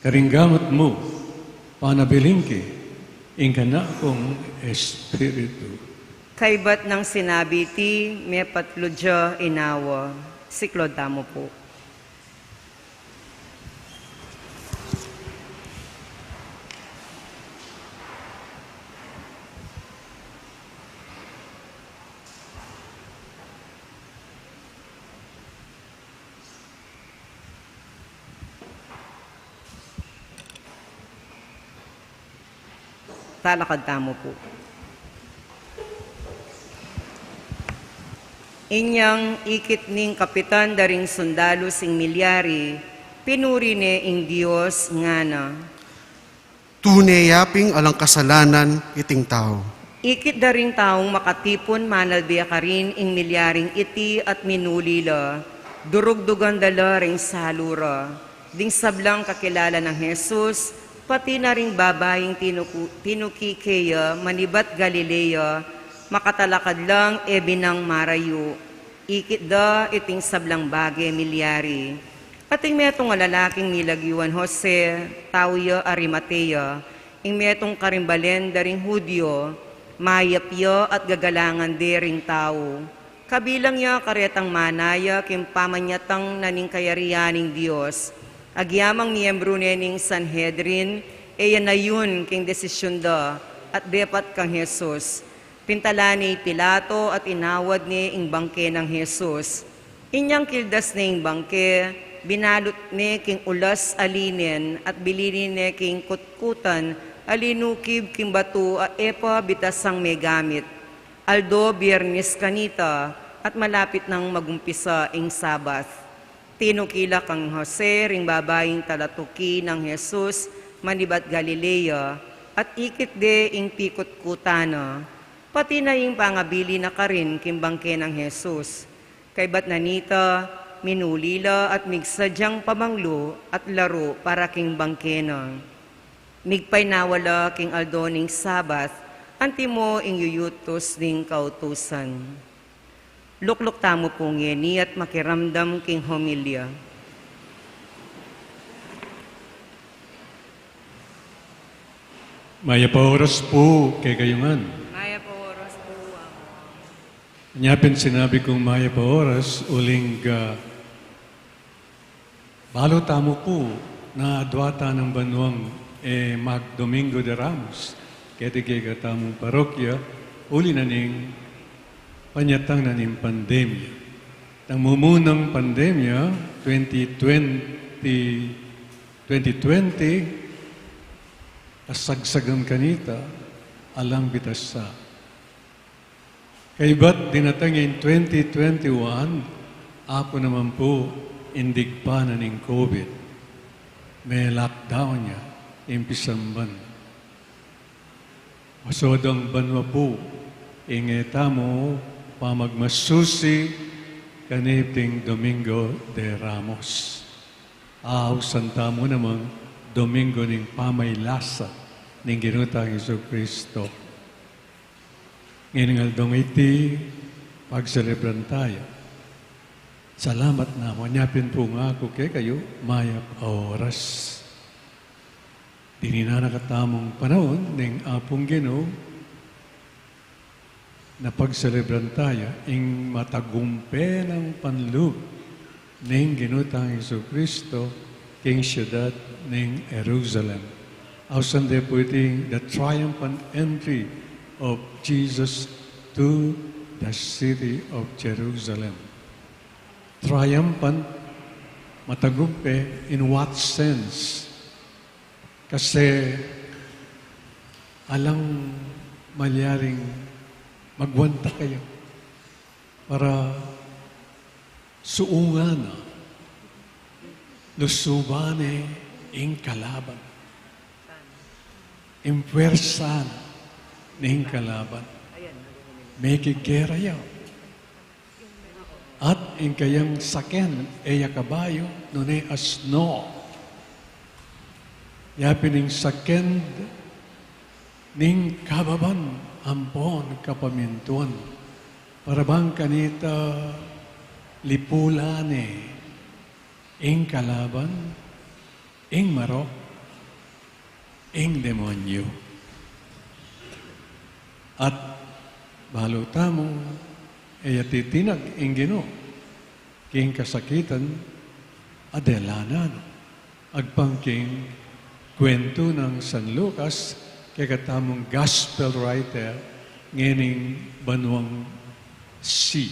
karinggamot mo, panabilingki, ingkana kong Espiritu. Kaibat ng sinabi ti, may patludya inawa. Siklod tamo po. Talakad tamo po. Inyang ikit ning kapitan daring sundalo sing milyari, pinuri ne ing Diyos ngana. Tunay yaping alang kasalanan iting tao. Ikit daring taong makatipon manalbiya ka rin ing milyaring iti at minulila, durugdugan dala ring salura, ding sablang kakilala ng Jesus, pati na ring babaying tinukikeya, manibat Galilea, makatalakad lang ebinang marayo. Ikit da iting sablang bagay milyari. Ating metong lalaking nilagiwan Jose, Tauya Arimatea, ing metong karimbalen daring Hudyo, mayapyo at gagalangan dering tao. Kabilang ya karetang manaya kim pamanyatang naning kayarianing Diyos. Agyamang miyembro nening Sanhedrin, eya na yun king desisyon da at depat kang Jesus. Pintala ni Pilato at inawad ni ing bangke ng Jesus. Inyang kildas ni ing bangke, binalot ni king ulas alinen at bilinin ni king kutkutan, alinukib king batu at epa bitasang megamit. Aldo biyernes kanita at malapit nang magumpisa ing Sabath. Tinukila kang Jose ring babaying talatuki ng Jesus, manibat Galilea, at ikit de ing pikot kutana, pati na ing pangabili na karin kimbangke ng Jesus. Kaybat nanita, minulila at migsadyang pamanglo at laro para king bangke na. Migpay nawala king aldoning Sabath, antimo ing yuyutos ning kautusan. Lukluk tamo pong yeni at makiramdam king homilya. Maya pa oras po kay kayungan. Maya po oras po ako. Nyapin sinabi kong maya pa oras, uling balo tamo po na adwata ng banwang mag Domingo de Ramos. Kaya tigay tamong parokya, uli na ning panyatang na ning pandemya. Ang mumunang pandemya, 2020, kasagsagan kanita, alang bitasa. Kay ba't dinatangin 2021, ako naman po, indig pa na ning COVID. May lockdown niya, impisamban. Masodang banwa po, ingeta mo, pamagmasusi, kaniting Domingo de Ramos. Ahausan mo namang Domingo ning pamaylasa ning ginutang Jesucristo. Ngayon nga iti, pagselebran tayo. Salamat na mo. Nyapin po nga ako kay kayo, mayap oras. Dinina nakatamong panahon ning apong Ginoo na pagselebran tayo ing matagumpe ng panloob ning ginutang Jesucristo king siyudad ning Jerusalem. Ausan de po iti the triumphant entry of Jesus to the city of Jerusalem. Triumphant, matagumpe, in what sense? Kasi alang malyaring magwanta kayo para suungan na lusubane ing kalaban. Impwersa na ing kalaban. May kigera yaw. At ing kayang saken eya kabayo nunay asno. Yapining saken ning kababan ampon kapamintuan. Parabang kanita lipulane ing kalaban, ing marok, ing demonyo. At baluta mo, titinag ing Ginoo, king kasakitan, adelanan, agpangking kwento ng San Lucas, kaya katamong gospel writer, ngening banwang C.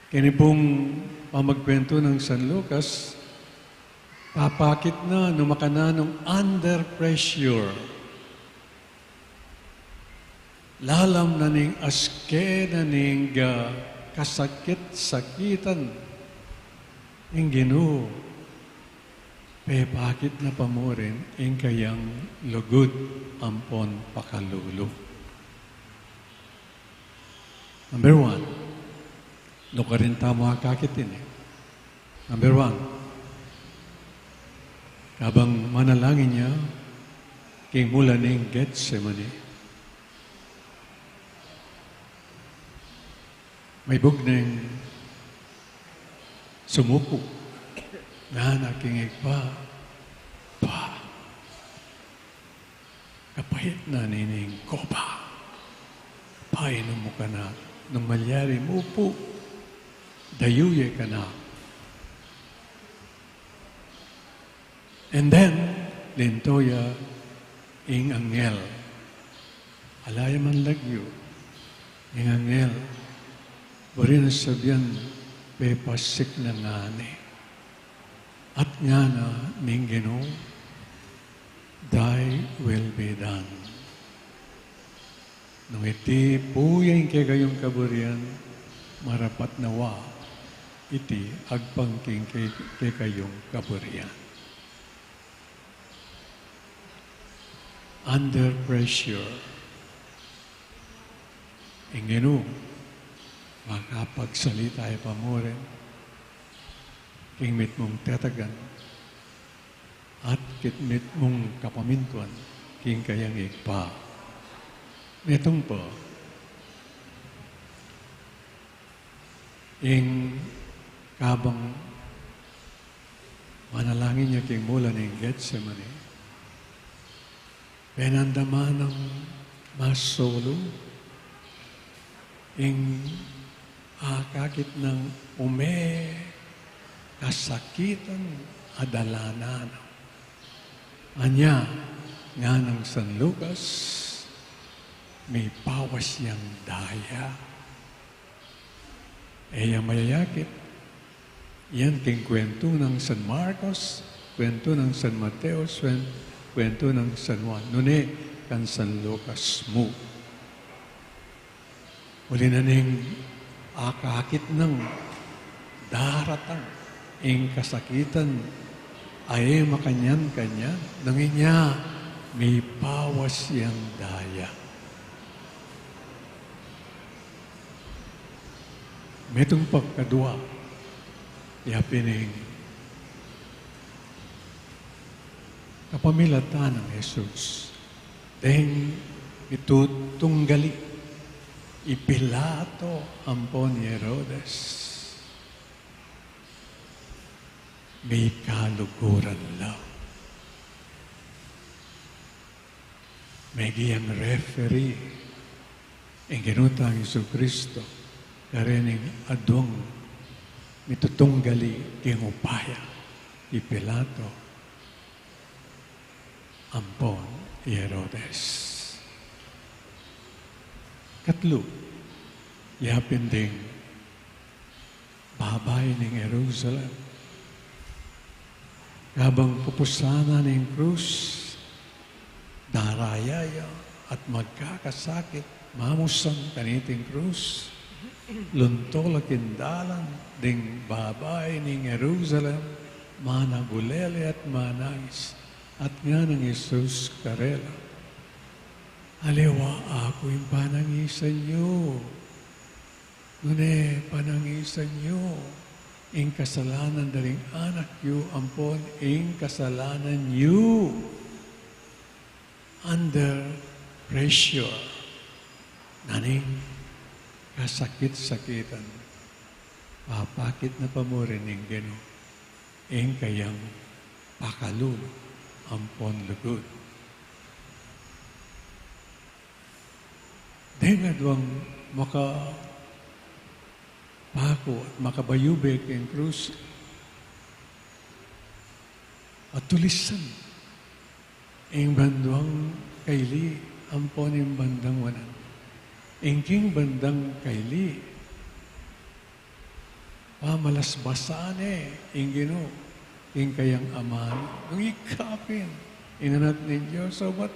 Kini pong pamagkwento ng San Lucas, papakit na numakana ng under pressure. Lalam na ning aske na ning kasakit-sakitan ing Ginoo. Pepakit na pamurin ing kayang lugod ampon pakalulo. Number 1, lukarin tamo akakitin. Number 1, kabang manalangin niya, king mula ning Gethsemane, may bugneng sumuko na nakingig pa. Kapahit na nining kopa. Painom mo ka na. Nung malyari mo po, dayuye ka na. And then, lintoya ing angel. Alaya man lagyo. Ing angel. Bari na sabihan, pepasik na ngani. At nga na, ning Ginoo, thy will be done. Nung iti puyayin kay kayong kaburian, marapat nawa, iti agpangking kay kayong kaburian. Under pressure, ing Ginoo, makapagsalita ay pamurin, kingmit mong tetagan, at kitmit mong kapamintuan, king kayang igpa. Itong po, ing kabang manalangin niya king mula ng Gethsemane, penandaman ng masolo, ing kakit ng kasakitan, adalanan. Anya, nga ng San Lucas, may pawas yang daya. Yung mayayakit, yan king kwento ng San Marcos, kwento ng San Mateo, kwento ng San Juan. Nune, kan San Lucas mo. Uli na ning akakit ng daratang ing kasakitan ay makanyan-kanyan. Nangin niya, may pawas yang daya. Metong pagkadua, yapining kapamilatan ng Jesus. Dahil itutunggali, ipilato ampon ni Herodes. May kaluguran lang. May giyang referee ang ginutang Jesucristo karening adong mitutunggali kiyang upaya ipilato ampon ni Herodes. Katlo, yapin ding babay ng Jerusalem. Habang pupusana ng krus, darayaya at magkakasakit, mamusang kaniting krus, luntolakindalan ding babay ng Jerusalem, managulele at manangis, at nga ng Jesus karela. Aliwa ako yung panangisan nyo. Ngunit panangisan nyo. Ing kasalanan daling anak yu, ampon, ing kasalanan yu. Under pressure. Naning kasakit-sakitan. Papakit na pamurin ng Ginoo. Ing kayang pakalu ampon lugod. Dahil duwang pako at makabayubek ang krus at tulisan ang banduang kaili ampon yung bandang wanan. Ingking bandang kaili pamalasbasan ing Ginoo ing kayang aman nung ikapin inanat ninyo so ba't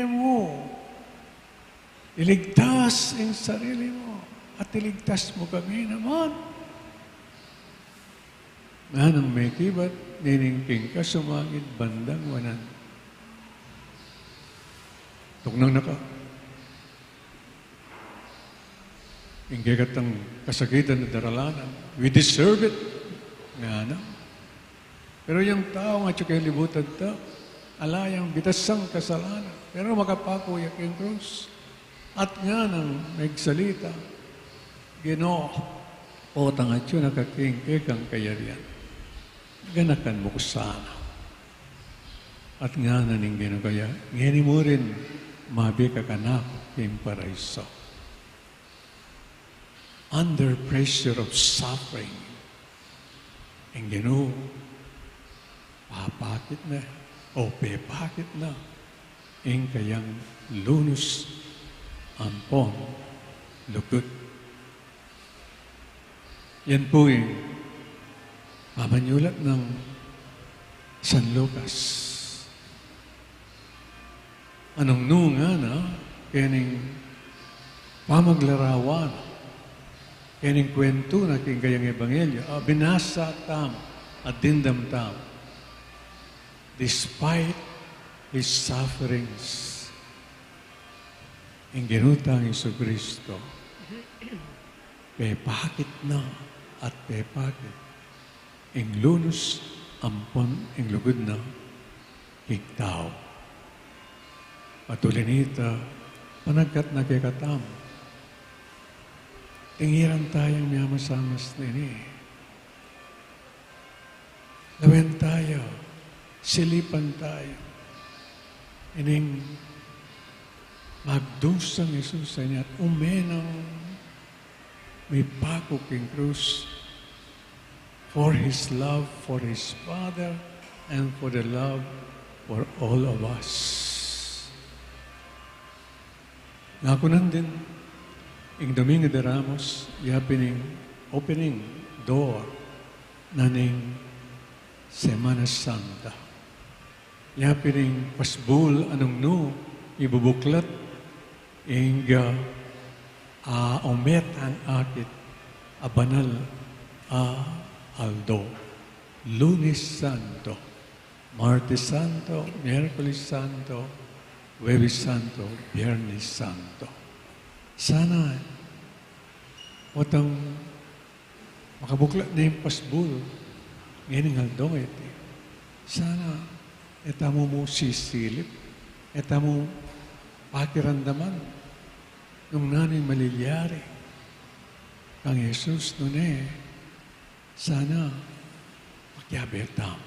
mo iligtas ang sarili mo at iligtas mo kami naman. Nanang may kibat, niningking ka sumangit bandang wanan. Tuknang naka. Ingay katang kasakitan na daralanan. We deserve it. Nga na. Pero yung tao nga tsaka libutan ta, alayang bitasang kasalanan. Pero makapako yung krus. At nga nang nagsalita, Ginoo, o tangat yun nakakingkik ang kayarian. Ganakan mo ko sana. At nga naning ginagaya, ngeni mo rin mabi ka kanak yung paraiso. Under pressure of suffering, ang Ginoo, papakit na, o pepakit na, ang kayang lunus ampon lugod. Yan po yung mamanyulat ng San Lucas. Anong nunga na, kaning pamaglarawan, kaning kwento na kingkayang ebanghelyo, binasa tam at dindam tam. Despite His sufferings, ang ginutang Jesucristo, pepakit na at pepakit, ang lunus ampon ang lugod na higtaw. Patulinita, panagkat na kikatam, tingiran tayong miyamasamas na ini. Lawen tayo, silipan tayo, ining magdusang Isus sa niya at umenang may pako king krus for His love for His Father and for the love for all of us. Nakunan din, ing Domingo de Ramos, opening door na ning Semana Santa. Yapining pasbul anong no, ibubuklat ing omet ang akit abanal aldo. Lunes Santo, Martes Santo, Miyerkules Santo, Huwebes Santo, Biyernes Santo. Sana otang makabuklat na yung pasbul ngayon aldong iti. Sana etamo mo sisilip, etamo pakirandaman nung nanay malilyari kang Jesus nun sana makiabetam.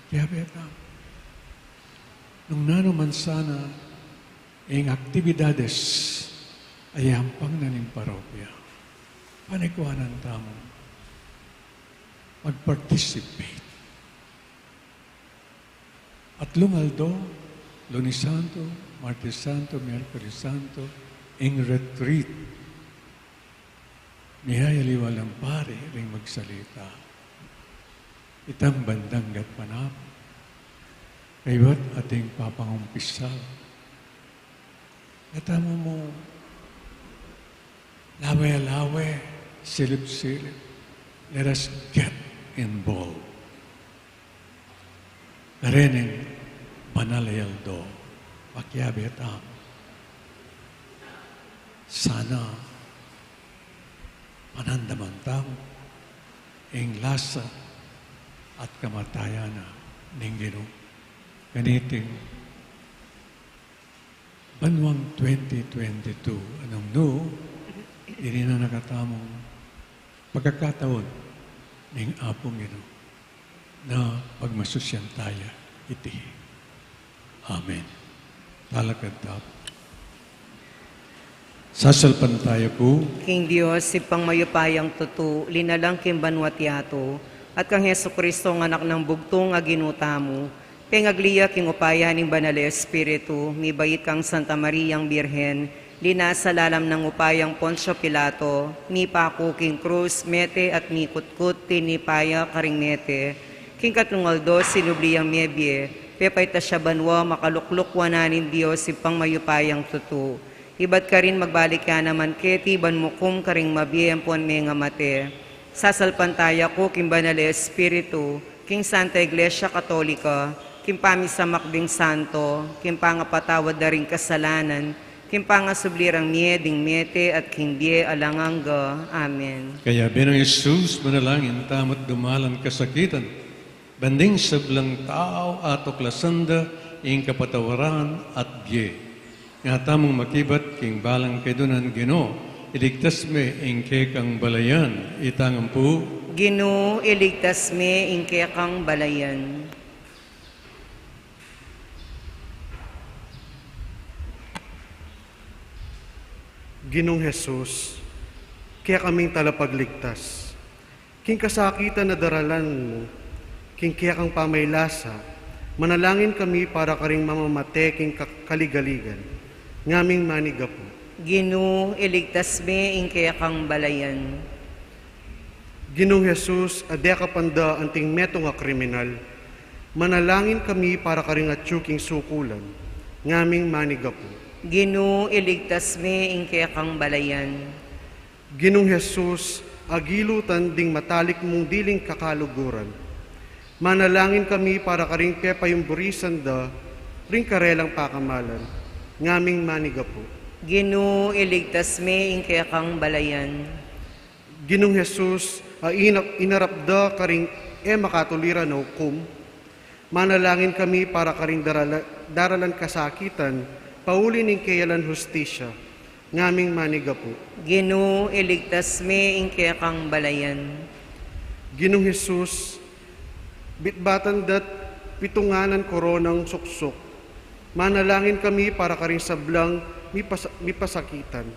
Makiabetam. Nung nanuman sana ang aktibidades ay hampang na ning parokya. Panikuhanan tamo mag-participate. At lumaldo, Lunes Santo, Martes Santo, Miyerkules Santo, ing retreat. Nihayaliwalang pare ring magsalita. Itang bandang gat panap. Kaywat ating papangumpisal. Natamo mo, lawe-lawe, silip-silip. Let us get involved. Karening Banalayaldo, Pakiabetam. Sana panandaman tamo ing lasa at kamatayan na ning Ginoo. Ganiting banwang 2022, anong no, hindi na nakatamong pagkakataon ning apong Ginoo. na pagmasusyan tayo iti. Amen. Talakad tap. Sasalpan tayo po. King Dios, si pangmayupayang tutu, linalang kimbanwat yato, at kang Heso Kristo ng anak ng bugtong aginuta mo, pengagliya king upaya ning banal Espiritu, mi bayit kang Santa Mariang Birhen, linasalalam ng upayang Poncio Pilato, mi pako king krus, mete at mi kutkut, tinipaya karing mete, king katlungaldo, sinubliyang mebye, pepay tasya banwa, makalukluk wananin Dios, si pangmayupayang tutu, ibat ka rin magbalik ka naman keti ban mukum karing mabiyempon me nga mate. Sasalpantaya ko kim banal Espiritu, king Santa Iglesia Katolika, kim pamisa makding santo, kim pangapatawad na ring kasalanan, kim pangasublirang mieding mete at king die alangangga. Amen. Kaya binang Jesus, manalangin tamot dumalan kasakitan, banding sablang tao at oklasanda, ing kapatawaran at bye. Nga tamang makibat king balang kedunan Gino, iligtas me ingke kang balayan, itangan po. Gino, iligtas me ingke kang balayan. Ginong Jesus, kaya kaming talapagligtas. King kasakitan na daralan mo, king kaya kang pamaylasa, manalangin kami para karing mamamate king kaligaligan. Ngaming maniga po. Gino, iligtas me ingke kang balayan. Ginong Jesus, adya kapanda anting meto nga kriminal, manalangin kami para karing atsuking sukulan. Ngaming maniga po. Gino, iligtas me ingke kang balayan. Ginong Jesus, agilutan ding matalik mong diling kakaluguran. Manalangin kami para karing pepayong burisan da, ring karelang pakamalan. Ngaming maniga po. Gino, iligtas me ingke kang balayan. Ginong Jesus, inarapda karing makatulira na hukum. Manalangin kami para karing daralan kasakitan, pauli ning kayalan hustisya. Ngaming maniga po. Gino, iligtas me ingke kang balayan. Ginong Jesus, bitbatan dat pitunganan koronang suksok. Manalangin kami para karing sablang mipasakitan.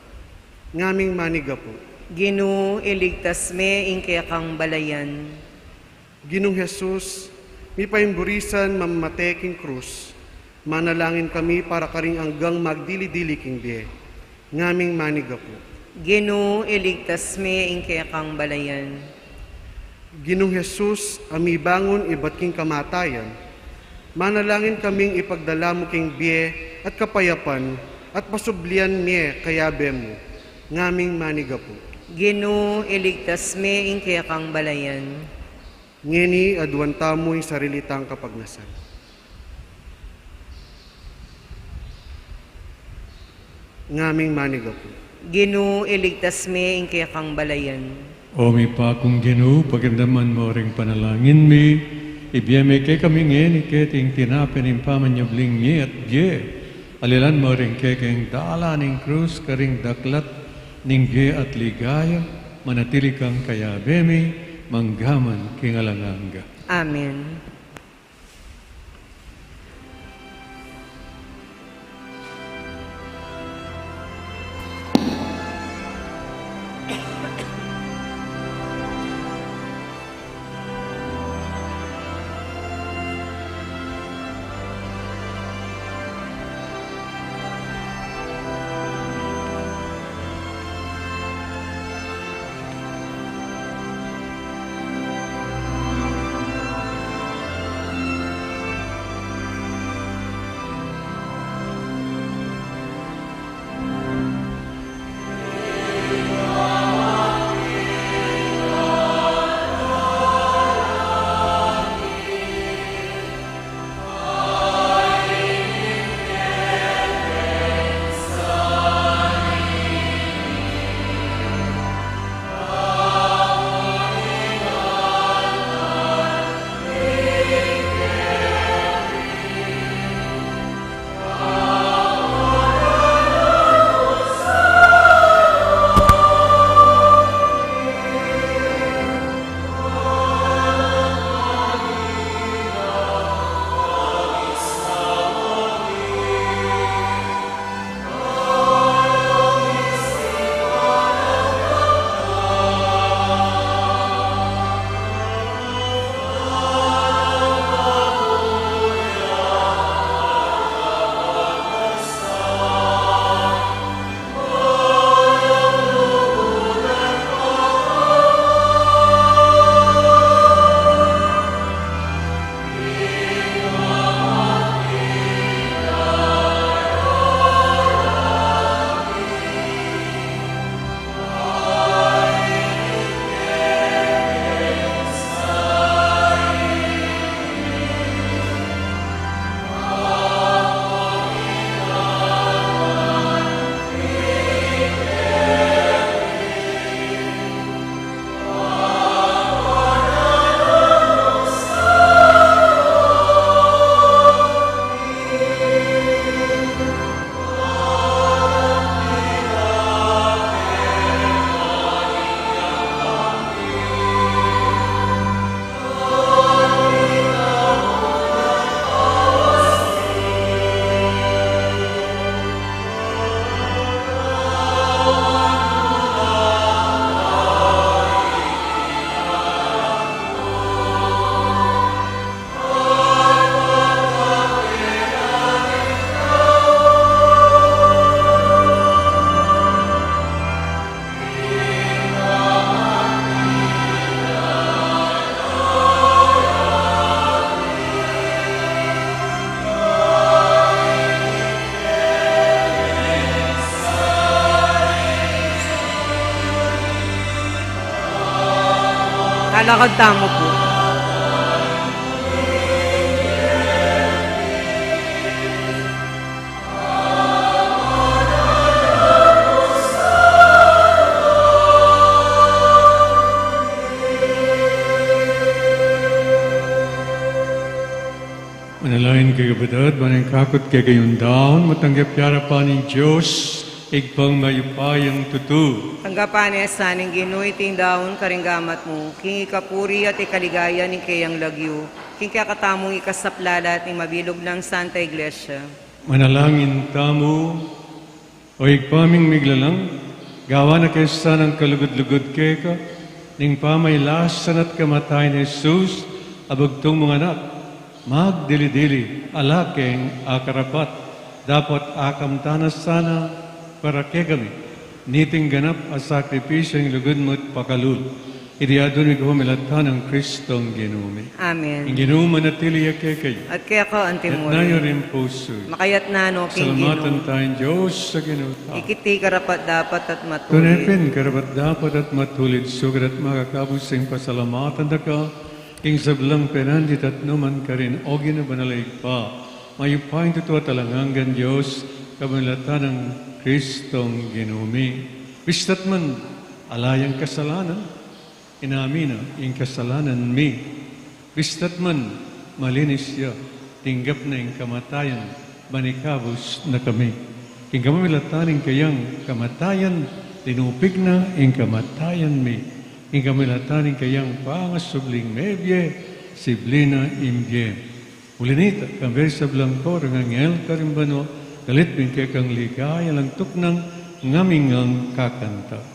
Ngaming maniga po. Gino, iligtas me ingke kang balayan. Ginong Jesus, mipaimburisan mamateking krus. Manalangin kami para karing anggang magdili-dili king die. Ngaming maniga po. Gino, iligtas me ingke kang balayan. Ginong Jesus, amibangon ibat king kamatayan. Manalangin kaming ipagdala mo king biye at kapayapan at pasublian miye kayabe mo. Ngaming maniga po. Gino, iligtas me ingke kang balayan. Ngeni adwanta mo'y sarilitang kapagnasan. Ngaming maniga po. Gino, iligtas me ingke kang balayan. O mi pa kung Gino, pagkandaman mo ring panalangin mi, ibiyame ke kami ngeni ke ting tinapin impamanyabling nye at bye. Alilan mo ring ke keng dala ning krus karing daklat ning bye at ligaya, manatili kang kayabemi, manggaman king alanganga. Amen. kakagtamo po. Manalain kay kapatid, manang kakot kay kayong daon, matanggap yara pa ni Diyos, igpang mayupayang tutu. Tanggapan niya sa ning Ginoo iting daon karinggamat mo, king ikapuri at ikaligaya ni kayang lagyo, king kakatamong ikasaplala at ning mabilog ng Santa Iglesia. Manalangin tamo, o igpaming miglalang, gawa na kaysa ng kalugod-lugod kay ka, ning pamaylasan at kamatay ni Jesus, abagtong mga anak, magdili-dili, alakeng akarapat, dapat akamtanas sana para kay kami, niting ganap a sakripisyo ng lugod mo't pakalul. Iriadon mi kumilatan ng Kristong Ginumi. Amen. Ang Ginoo manatili kay kayo. At kaya ka At antimor. nayo rin puso. Makayat na no, king Salamatan Ginoo. tayong Diyos sa Ginoo. Ikiti karapat dapat at matuloy. Tunepin, karapat dapat at matulid, sugat at makakabusing pasalamatan na ka, king sablang penandit at numan ka rin, o ginabanalay pa. Mayupain tuto at alanganggan Diyos, kabanlatan ng Kristong Ginumi. Bistat man, alayang kasalanan, inamina, yung kasalanan mi. Bistat man, malinis siya, tinggap na yung kamatayan, manikabos na kami. King kamamilatanin kayang kamatayan, tinupig na yung kamatayan mi. King kamamilatanin kayang pangasubling mebye, siblina imbye. Ulinita, kambay sa blangkor, ng angel karimbano, galit bin kay kang ligaya lang tuknang ngaming ang kakanta.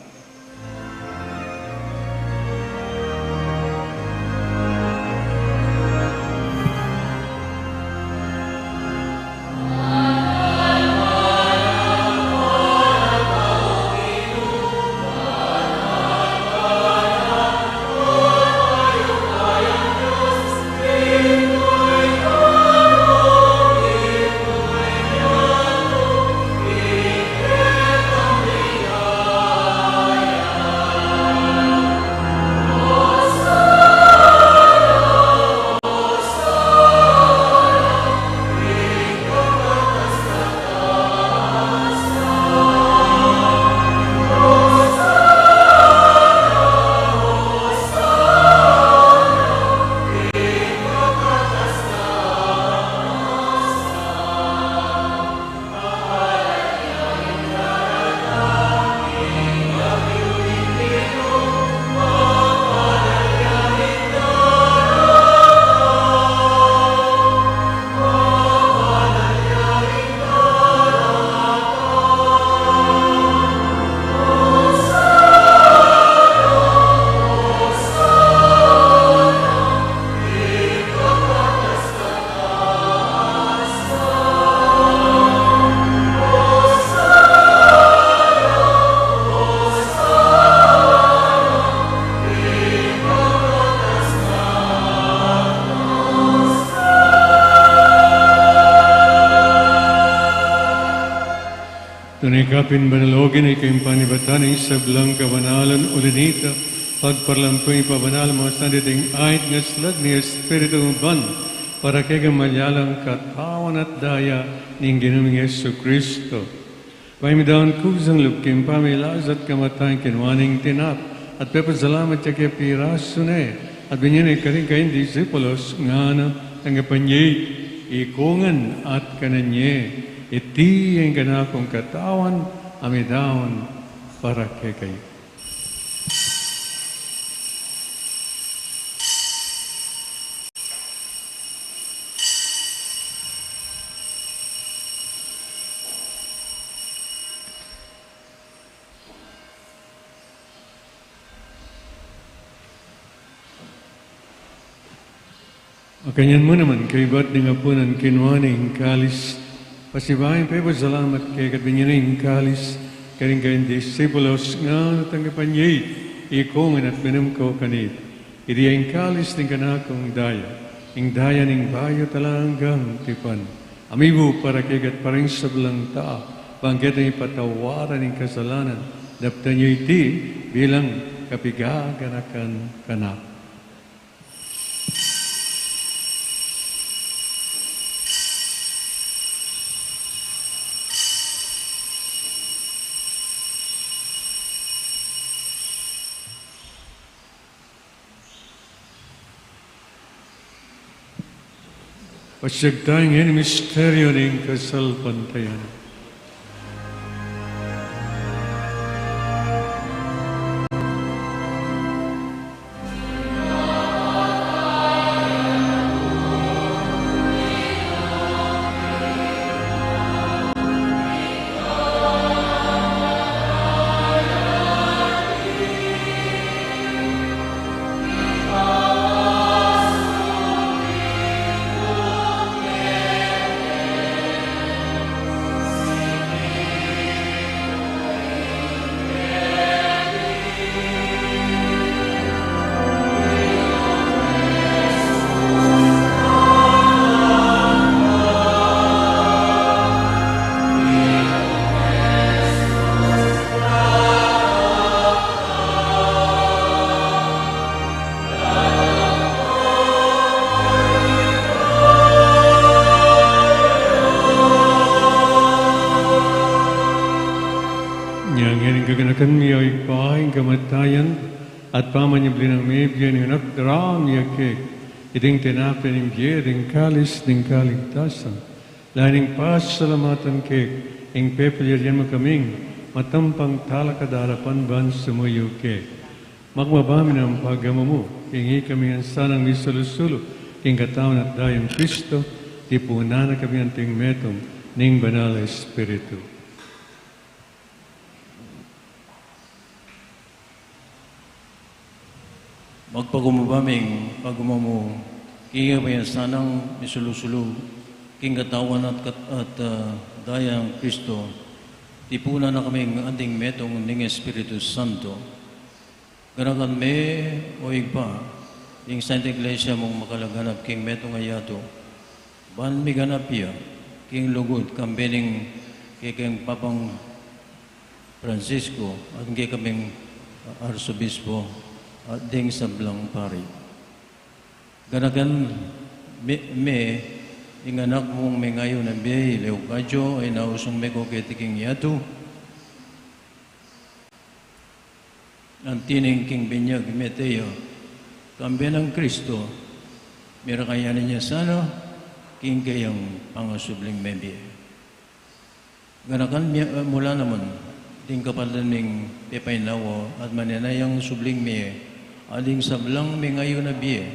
Tunikapin banalogin ay kayong panibatan ng sablang kabanalan ulinita, pagparlampoy pabanal mo sa diting ayat ng slag ni Espiritu Ban, para kay gamalyalang katawan at daya ng Ginoong Yesu Kristo. Paimidaon kusang lupkim pamilas at kamatayin kinwaning tinap, at pepasalamat siya kay piraso na at binyan ay karing kayong disipulos nga na tanggapanyay, ikungan at kananye. Iti ang ganakong katawan, amidaon para kay kayo. O kanyan mo naman, kay ba't nga po ng kinwaning kalis, pasibahin pa po salamat kay katbinyaning kalis, karing kayong disipulos nga natanggapan niya, ikongan at minum ko kanit. Idi ang kalis ng kanakong daya, ang daya ng bayo talanggang tipan. Amibo para kay kat parang sablang taa, bangkit ang ipatawaran ng kasalanan, dapta niyo iti bilang kapigaganakan kanak. Pasyagtayang yan misteryo ng kasalpantayan. Gaganakan miyo ipahing kamatayan at pamanyabli ng mibyan yung nakdaram yakik. Iting tinapin ng biye, ding kalis, ding kaligtasan. Laning pasalamatan kek, ing pepilyan mo kaming matampang talakadarapan ban sumuyo kek. Magmabami ng pagamo mo, hingi kami ang sanang misulusulo, king katawan at dayang Kristo, tipunan na kami ang ting metom, ning banal na Espiritu. Magpagumabaming pagumamo, kinga ba yan sanang misulusulo, king katawan at dayang Kristo, tipunan na kaming anting metong ning Espiritu Santo. Ganakan me o igpa, ing Santa Iglesia mong makalaganap king metong ayato, ban mi ganap iya, king lugod kambening king Papang Francisco at king kaming Arsobispo at ding sablang pari. Ganakan me ing anak mong may ngayon na biyay, Leocadio, ay nausong me ko kitiking yato. Ang tining king binyag meteo, kambi ng Kristo, mira kayanin niya sana, king kayang pangasubling membi. Ganakan mula naman, ting kapatan ming pepay nawo at mananayang subling me, aling sablang may ngayon na biye,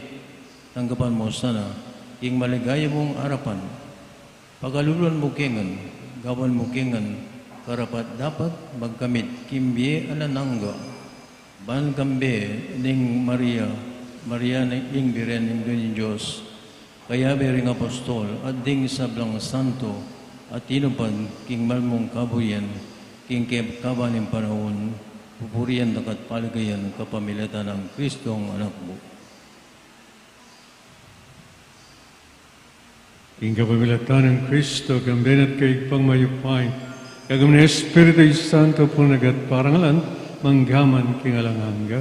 tanggapan mo sana, king maligaya mong arapan, pagaluluan mo kingan, gawan mo kingan, karapat dapat magkamit, kimbiye alanangga, ban kambe ning Maria ning biren ning Doon Diyos, kaya bering apostol, at ding sablang santo, at tinupad, king malmong kabuyan, king kaban ng panahon, pupurian dakat paligayan kapamilatan ng Kristo ang anak mo. King kapamilatan ng Kristo, kambenat kay pangmayupay, kagam na Espiritu Santo po nagat parangalan, manggaman king alanganga.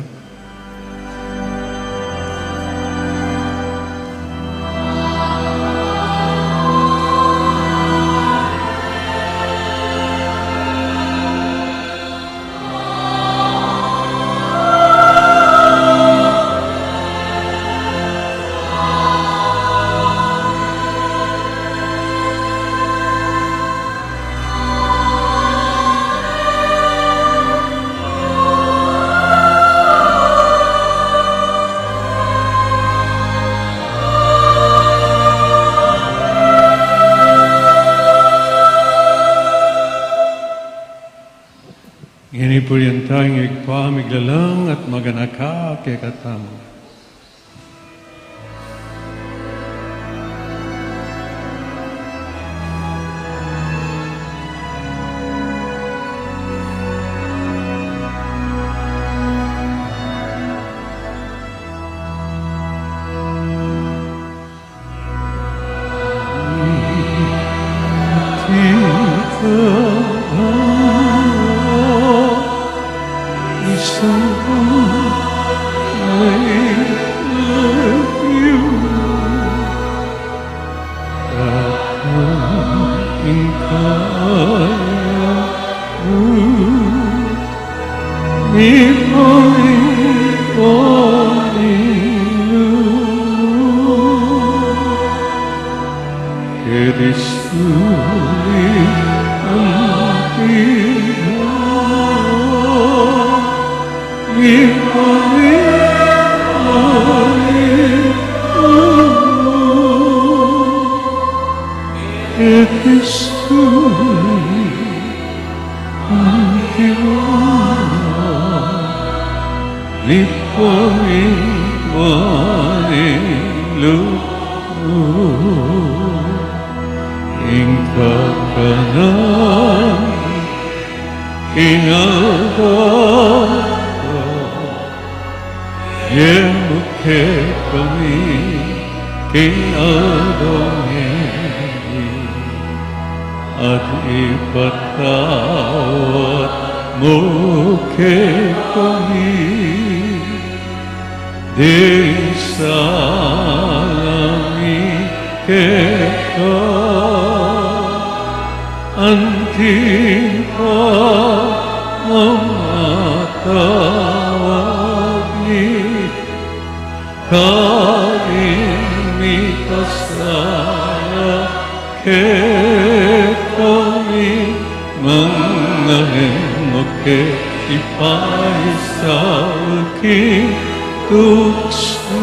Puriyan tayong igpamiglalang at maganaka kay katamo. Isang Kristui ang at ipatawad mo kay kami di sa langit ka anting pa mamatawag ni kalimikasaya kay kami mga hemoke ipaisawki tukso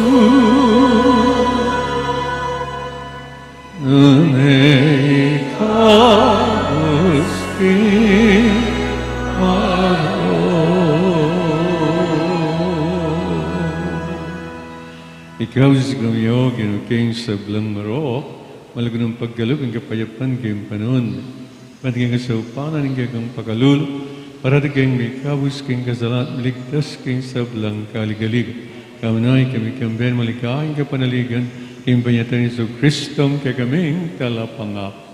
nanay kamusti Ikaw sa kamiyo, ginuking sa belang marok, malago ng paggalog ang kapayapan kayong panon. Patingin ka sa upanan ng kayong pagkalul, para di kayong may kabus kayong kasalat, maligtas kayong sa belang kaligalig. Kamanay kami kamben malikayang kapanaligan, kayong panyatan ni Kristong kay kaming talapangap.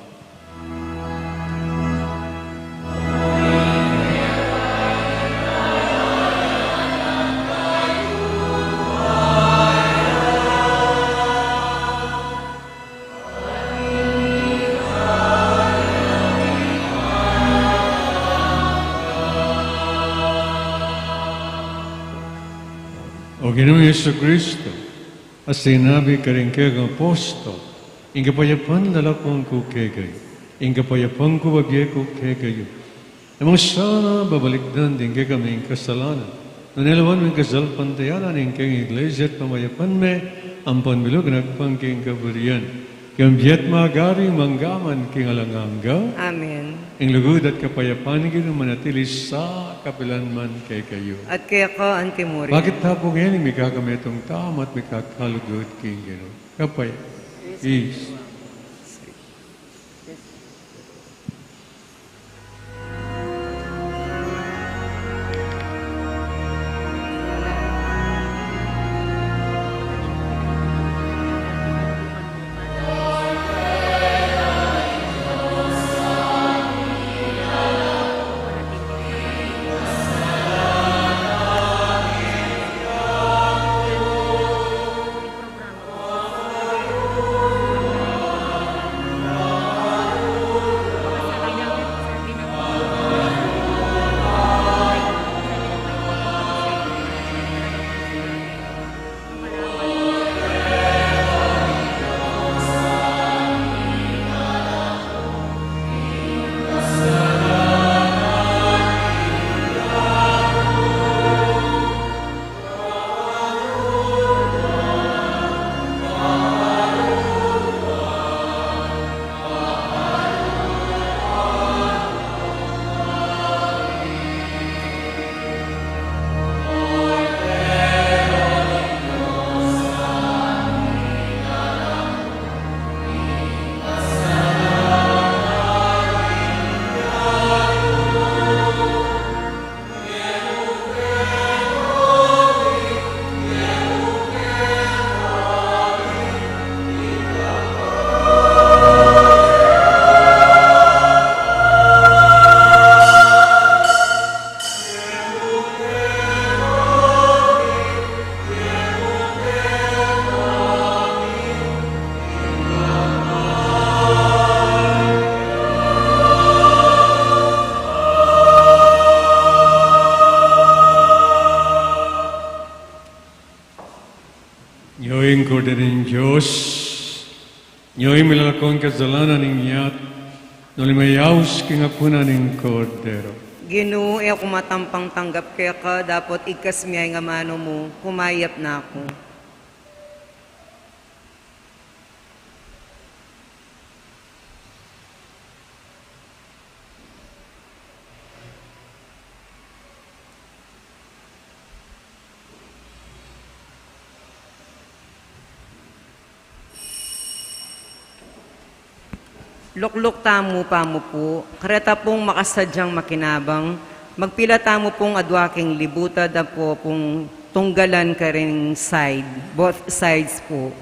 O Ginoong Yesu Kristo, at sinabi ka rin kayo ng apostol, ang kapayapan lalakong ko kegay, ang kapayapan ko bagay ko kegayo. Namang sana babalikdan din kayo kami ang kasalanan. Nanilawan mo ang kasalpantayanan ng kayong iglesia at pamayapan me, ang panbilog nagpangking kaburian. Kambiyat magari manggaman king alangangga. Amen. Ang lugod at kapayapaan ng manatili sa kapilanman kay kayo. At kaya ka, Antimuri. Bakit tapo ngayon may kakametong tama at may kakalugod king gino? Kapay. Peace. Ngayong Kordero ng Diyos, Nyo'y milalakon kasalanan ninyo at nulimayaws kingapunan ng kordero. Ginoo, ako matampang tanggap kaya ka, dapat ikas miyay nga mano mo, kumayap na ako. Lukluk tamo pa mo po, kareta pong makasadyang makinabang, magpila tamo pong adwaking libutad na po pong tunggalan ka rin side, both sides po.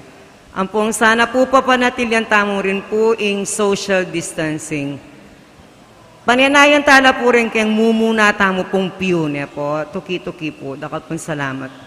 Ang pong sana po papanatilyan tamo rin po ing social distancing. Pananayan tala po rin kayang mumuna tamo pong piyone po, tuki-tuki po, dapat pong salamat.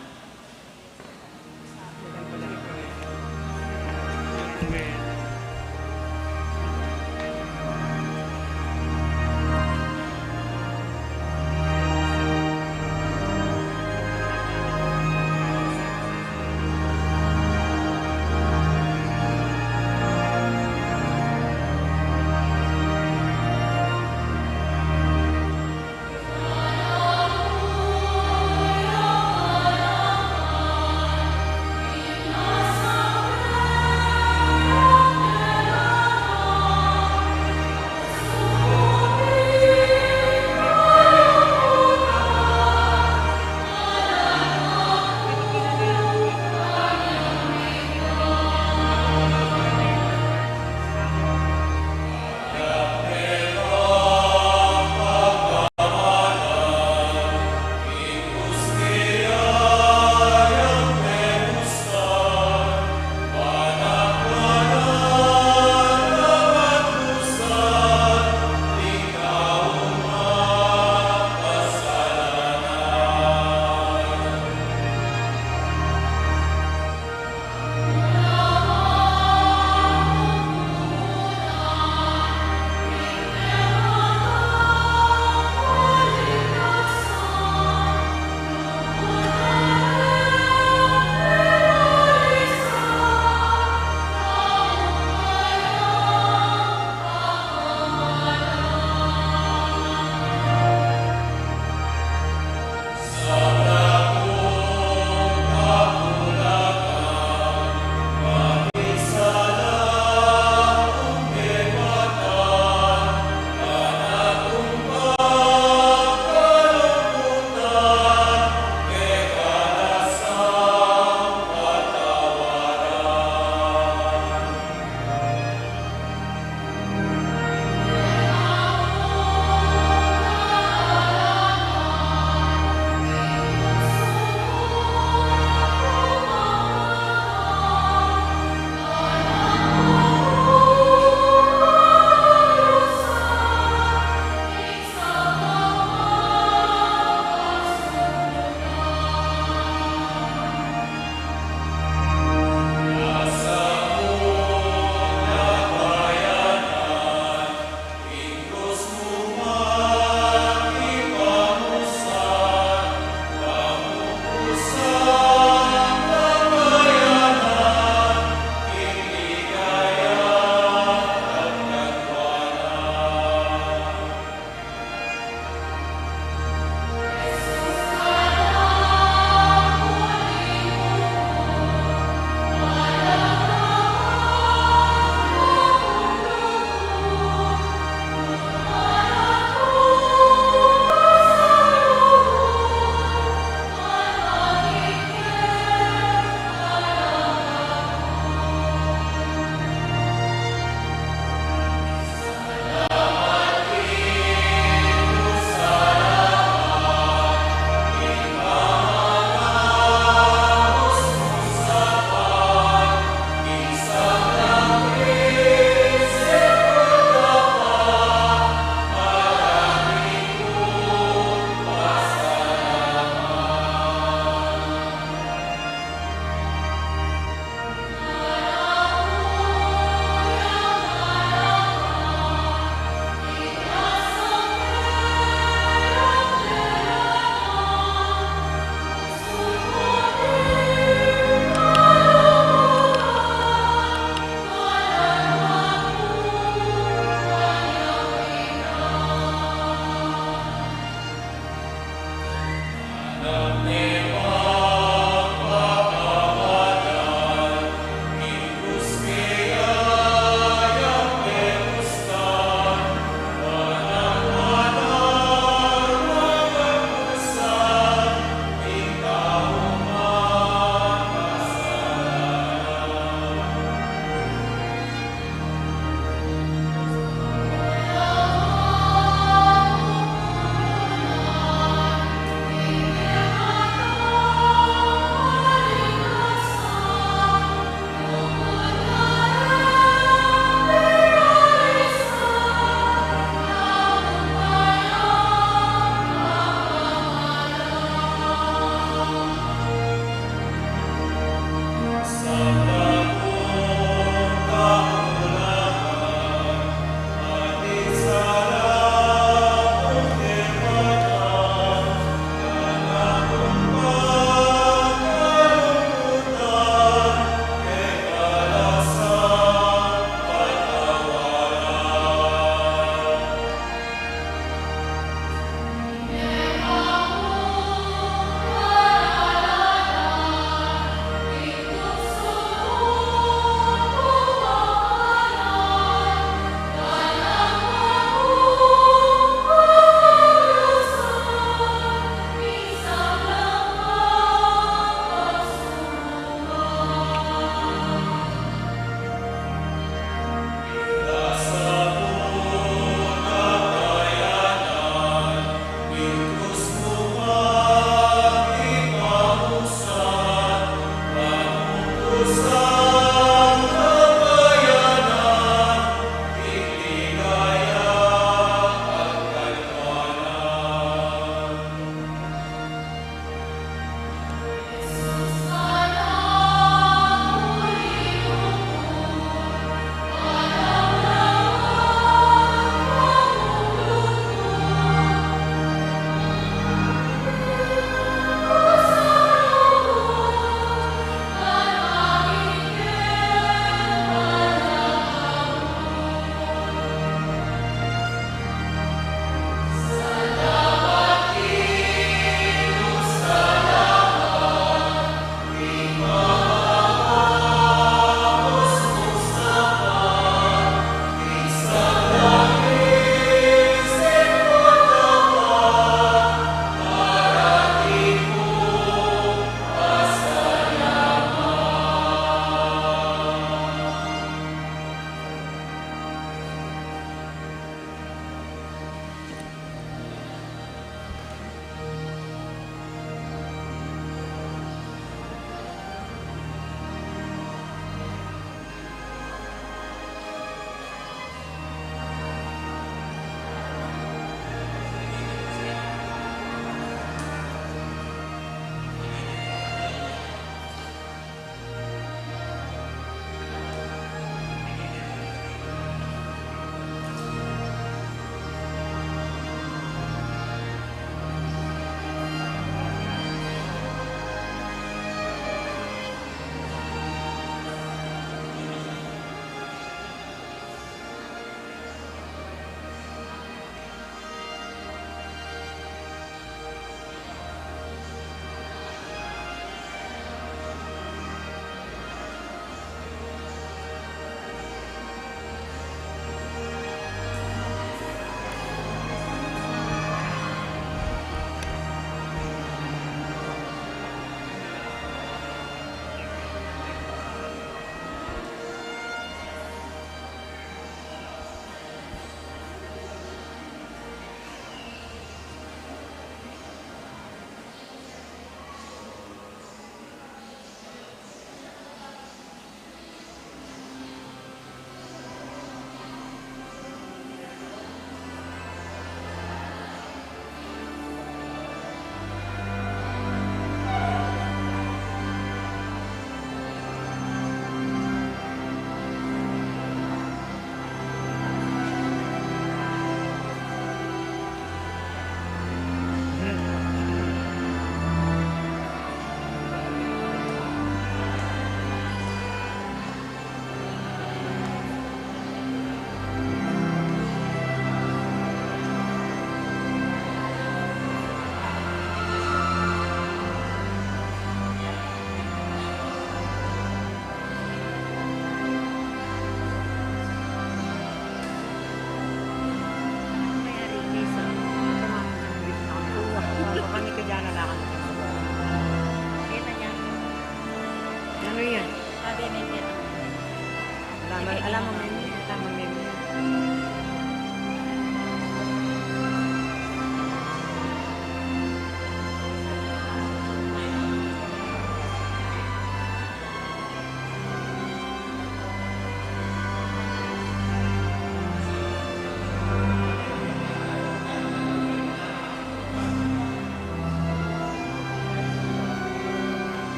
Alam mo, may tama, may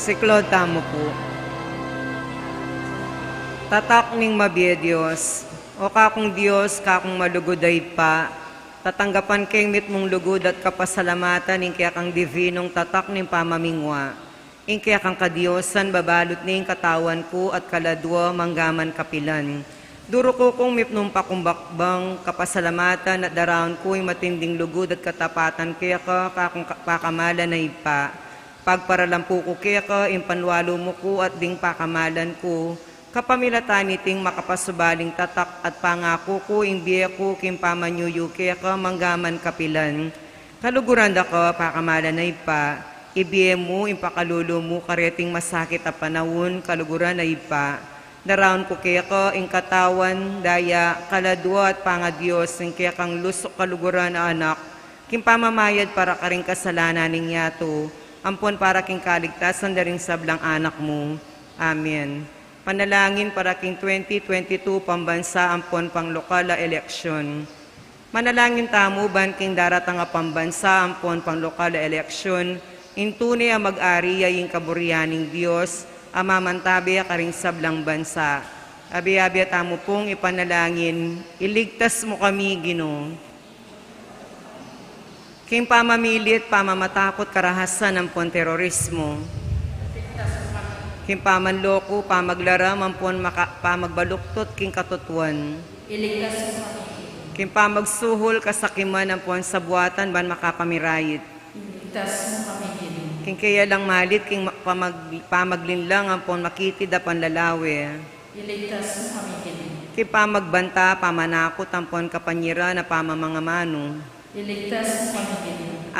Si Claude, tamo po. Tatak ning mabiye Diyos, o kakong Diyos, kakong malugoday pa, tatanggapan keng mit mong lugod at kapasalamatan, ing kaya kang divinong tatak ning pamamingwa, ing kaya kang kadiosan, babalot ning katawan ko at kaladwa, manggaman kapilan. Duro ko kong mipnong pakumbakbang, kapasalamatan at daraon ko, ing matinding lugod at katapatan, kaya ka kakong pakamalan na ipa. Pagparalampu ko kaya ka, impanwalo mo ko at ding pakamalan ko. Kapamilatan iting makapasubaling tatak at pangako ko, imbiya ko, kimpamanyuyo kaya ka, manggaman kapilan. Kaluguran da ka, pakamalan na ipa. Ibiya mo, impakalulo mo, kareting masakit at panahon, kaluguran na ipa. Daraon ko kaya ka, katawan, daya, kaladwa at pangadiyos, ing kaya kang lusok kaluguran na anak. Kimpamamayad para ka rin kasalanan ning yato. Ampon para king kaligtasan na rin sablang anak mo. Amen. Panalangin para king 2022 pambansa ampon pang lokal na eleksyon. Manalangin tamo ban king daratang nga pambansa ampon pang lokal na eleksyon. Intune ang mag-ari ay kaburianing Diyos, amamantabi ka rin sablang bansa. Abi-abi tamo pong ipanalangin, iligtas mo kami, Ginoo. King pamamilit, pamamatakot, karahasan ng terorismo. King pamanloko, pamaglaram, pamagbaluktot, king katutuan. Iligtas mo kami. King pamagsuhol, kasakiman ng sa buwatan, ban makapamirayit. Iligtas mo kami, Ginoo. King kaya lang malit, king pamaglinlang, makitid, panlalawi. Iligtas mo kami, Ginoo. King pamagbanta, pamanakot, kapanyira na pamamangamano. Iligtas mo kami, Ginoo.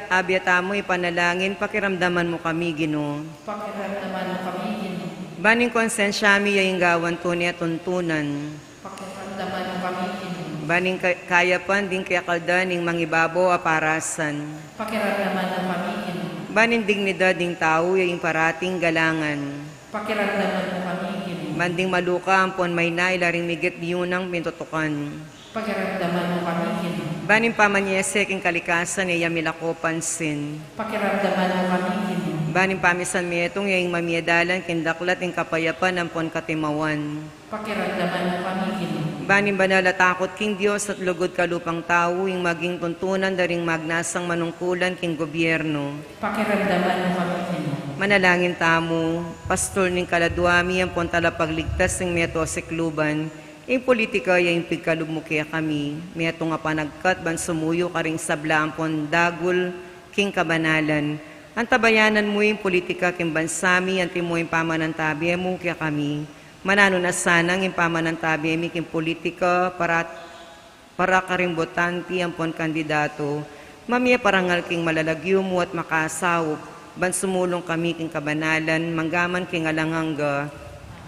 Abiat mo ipanalangin, pakiramdaman mo kami, Ginoo. Pakiramdaman mo kami, Ginoo. Baning konsensyami yung gawan tunay at tuntunan. Pakiramdaman mo kami, Ginoo. Baning kayapan din kaya kalda ning mangibabo aparasan. Pakiramdaman mo kami, Ginoo. Baning dignidad ding tao yung parating galangan. Pakiramdaman mo kami, Ginoo. Banding maluka ampon may nailaring migit diyunang pintutukan. Pakiramdaman mo kami, Ginoo. Baning pamanyese king kalikasan iya milako pansin. Pakiramdaman mo kami, Ginoo. Baning pamisan mietong yung mamiadalan kindaklat ing kapayapan ampon katimawan. Pakiramdaman mo kami, Ginoo. Baning banala takot king Diyos at lugod kalupang tao ing maging tuntunan daring magnasang manungkulan king gobyerno. Pakiramdaman mo kami, Ginoo. Manalangin tamo, pastor ning kaladwami ang pontala pagligtas ng meto sikluban, ing politika yung pigkalub mo kaya kami, meto nga panagkat ban sumuyo karing sabla ampon dagul king kabanalan. Ang tabayanan mo yung politika king bansami, ang timo yung pamanantabi mo kaya kami. Manano na sanang yung pamanantabi mi king politika para karing botanti ampon kandidato. Mamaya parangal king malalagyo mo at makasawop. bansumulong kami king kabanalan, manggaman king alangangga.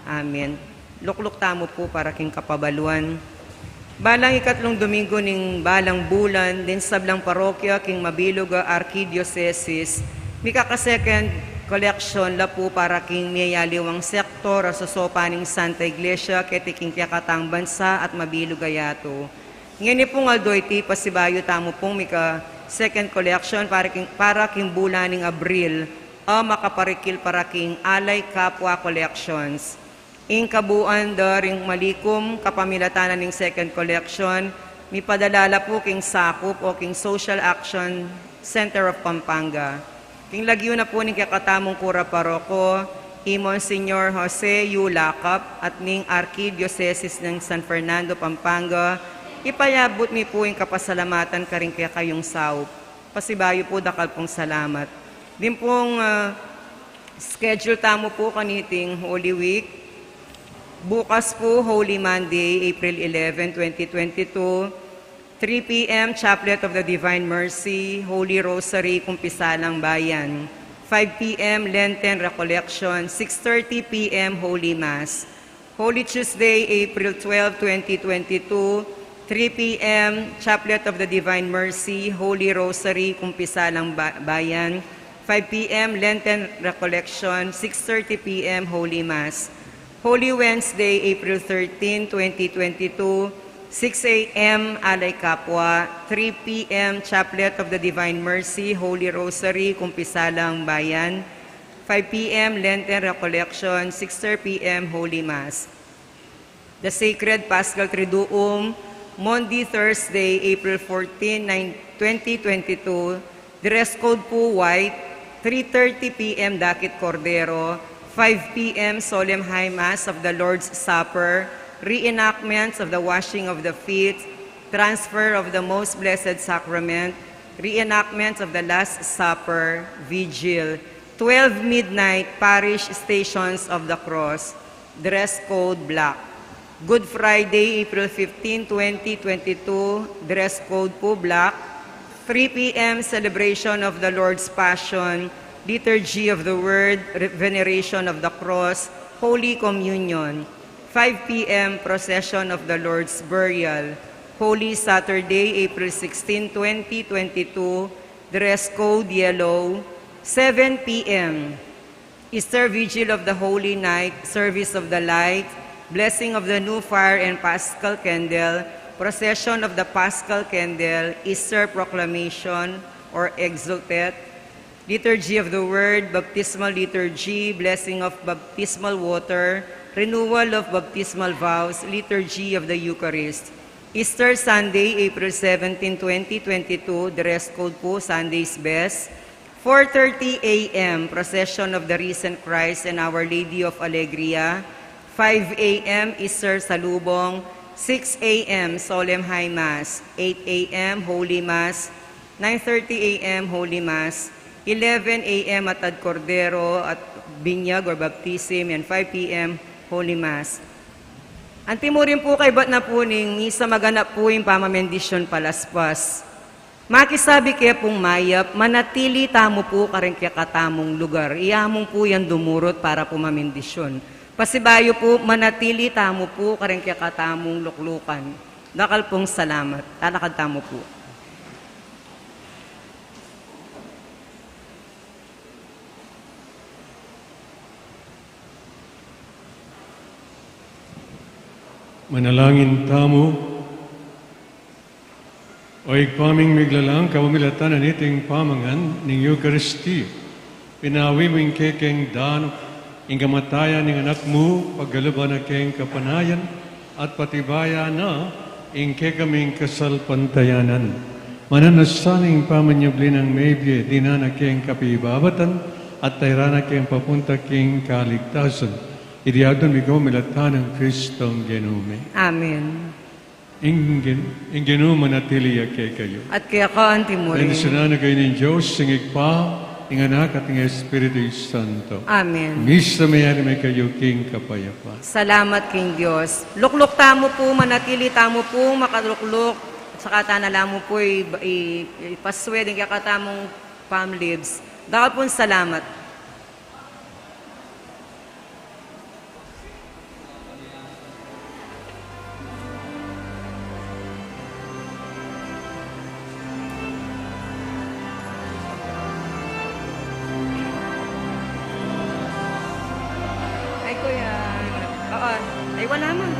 Amen. Lukluk tamo po para king kapabaluan. Balang ikatlong Domingo ning balang bulan, din sablang parokya king Mabilog Archdiocese, mikaka second collection la po para king niyaliwang sektor sa sopa ning Santa Iglesia ketiking kiyakatang bansa at Mabilog Ayato. Ngayon pong aldoy ti pasibayo tamo pong mika second collection para king bulan ning Abril makaparikil para king Alay Kapwa Collections. In kabuuan daring malikom kapamilatanan ng second collection, mi padalala po king sakop o king Social Action Center of Pampanga. King lagyo na po ning kakatamong kura paroko, Monsignor Jose U. Lacap at ning Archdiocese ng San Fernando, Pampanga, ipayabot mi po yung kapasalamatan karing kaya kayong saup. Pasibayo po dakal pong salamat. Din pong schedule tamo po kaniting Holy Week. Bukas po, Holy Monday, April 11, 2022, 3 p.m. Chaplet of the Divine Mercy, Holy Rosary, Kumpisalang Bayan. 5 p.m. Lenten Recollection, 6:30 p.m. Holy Mass. Holy Tuesday, April 12, 2022, 3 p.m. Chaplet of the Divine Mercy, Holy Rosary, Kumpisalang Bayan. 5 p.m. Lenten Recollection, 6:30 p.m. Holy Mass. Holy Wednesday, April 13, 2022, 6 a.m. Alay Kapwa, 3 p.m. Chaplet of the Divine Mercy, Holy Rosary, Kumpisalang Bayan, 5 p.m. Lenten Recollection, 6:30 p.m. Holy Mass. The Sacred Paschal Triduum, Monday, Thursday, April 14, 2022, dress code po white, 3:30 p.m. Dakit Cordero, 5 p.m. Solemn High Mass of the Lord's Supper, reenactments of the washing of the feet, transfer of the Most Blessed Sacrament, reenactments of the Last Supper, vigil, 12 midnight parish stations of the cross, dress code black. Good Friday, April 15, 2022, dress code po black. 3 p.m. celebration of the Lord's Passion, Liturgy of the Word, Veneration of the Cross, Holy Communion. 5 p.m. Procession of the Lord's Burial. Holy Saturday, April 16, 2022, dress code yellow. 7 p.m. Easter Vigil of the Holy Night, Service of the Light, Blessing of the New Fire and Paschal Candle, Procession of the Paschal Candle, Easter Proclamation or Exultet, Liturgy of the Word, Baptismal Liturgy, Blessing of Baptismal Water, Renewal of Baptismal Vows, Liturgy of the Eucharist. Easter Sunday, April 17, 2022, dress code po, Sunday's Best. 4:30 a.m., Procession of the Risen Christ and Our Lady of Alegria. 5 a.m., Easter Salubong. 6 a.m., Solemn High Mass. 8 a.m., Holy Mass. 9:30 a.m., Holy Mass. 11 a.m. at Ad Cordero at Binyag or Baptism, and 5 p.m. Holy Mass. Antimo rin po kay bat na po ning misa maganap po yung pamamendisyon palaspas. Makisabi kaya pong mayap, manatili tamo po karing kaya katamong lugar. Iyamong po yan dumurot para po mamendisyon. Pasibayo po, manatili tamo po karing kaya katamong luklukan. Dakal pong salamat. Talakad tamo po. Manalangin tamo, o igpaming miglalang kawamilatan na niting pamangan ng Eucharistia. Pinawi mo yung kekeng dan, yung kamatayan ng anak mo, paggaluban na keng kapanayan, at patibaya na yung kekaming kasalpantayanan. Mananasaning pamanyabli ng maybe, di na na keng kapibabatan, at tayrana keng papunta keng kaligtasan. Iriadon bigo milatan ng Kristong genume. Amen. Ing genume natili kay kayo. At kaya ka, antimo rin. Sana kayo ng Diyos, singig pa, ng anak at ng Espiritu Santo. Amen. Misa mayari may kayo king kapayapa. Salamat King Diyos. Lukluk tamo po, manatili tamo po, makalukluk. At saka tanala mo po, ipaswed ang kakatamong palm leaves. Dakal pong salamat. Ay, kuya. Oo. Ay, wala man.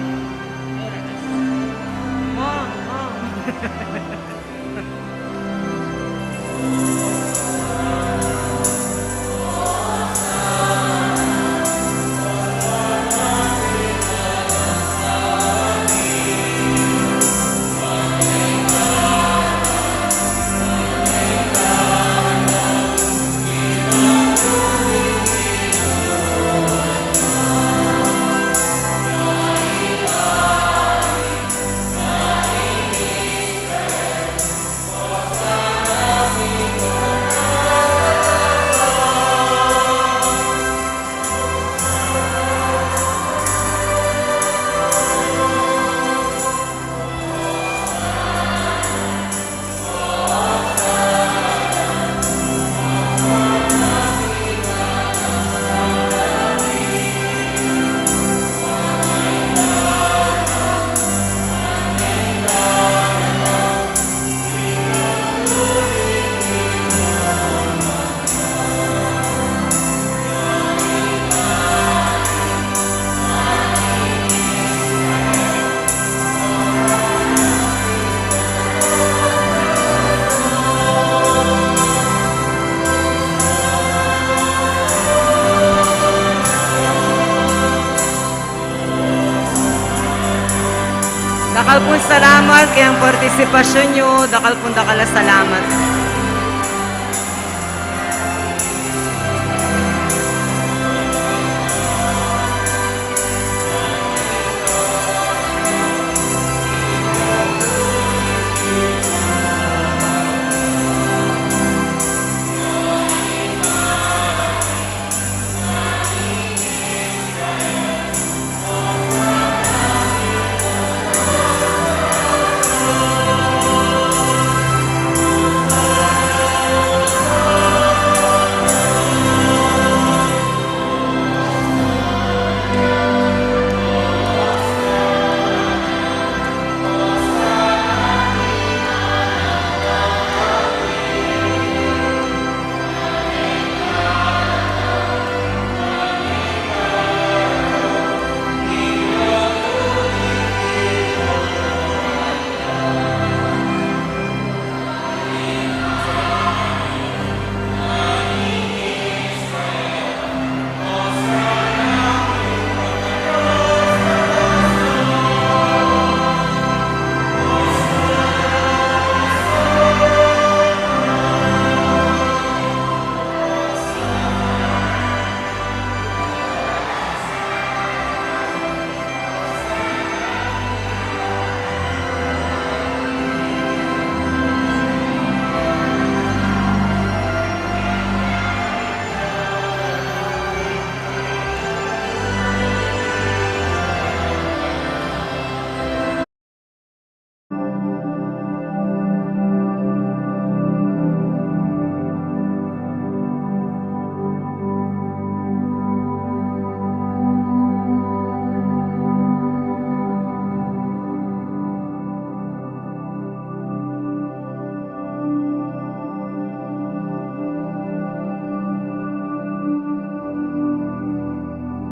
Dakal pong salamat kayang partisipasyon nyo. Dakal pong dakala salamat.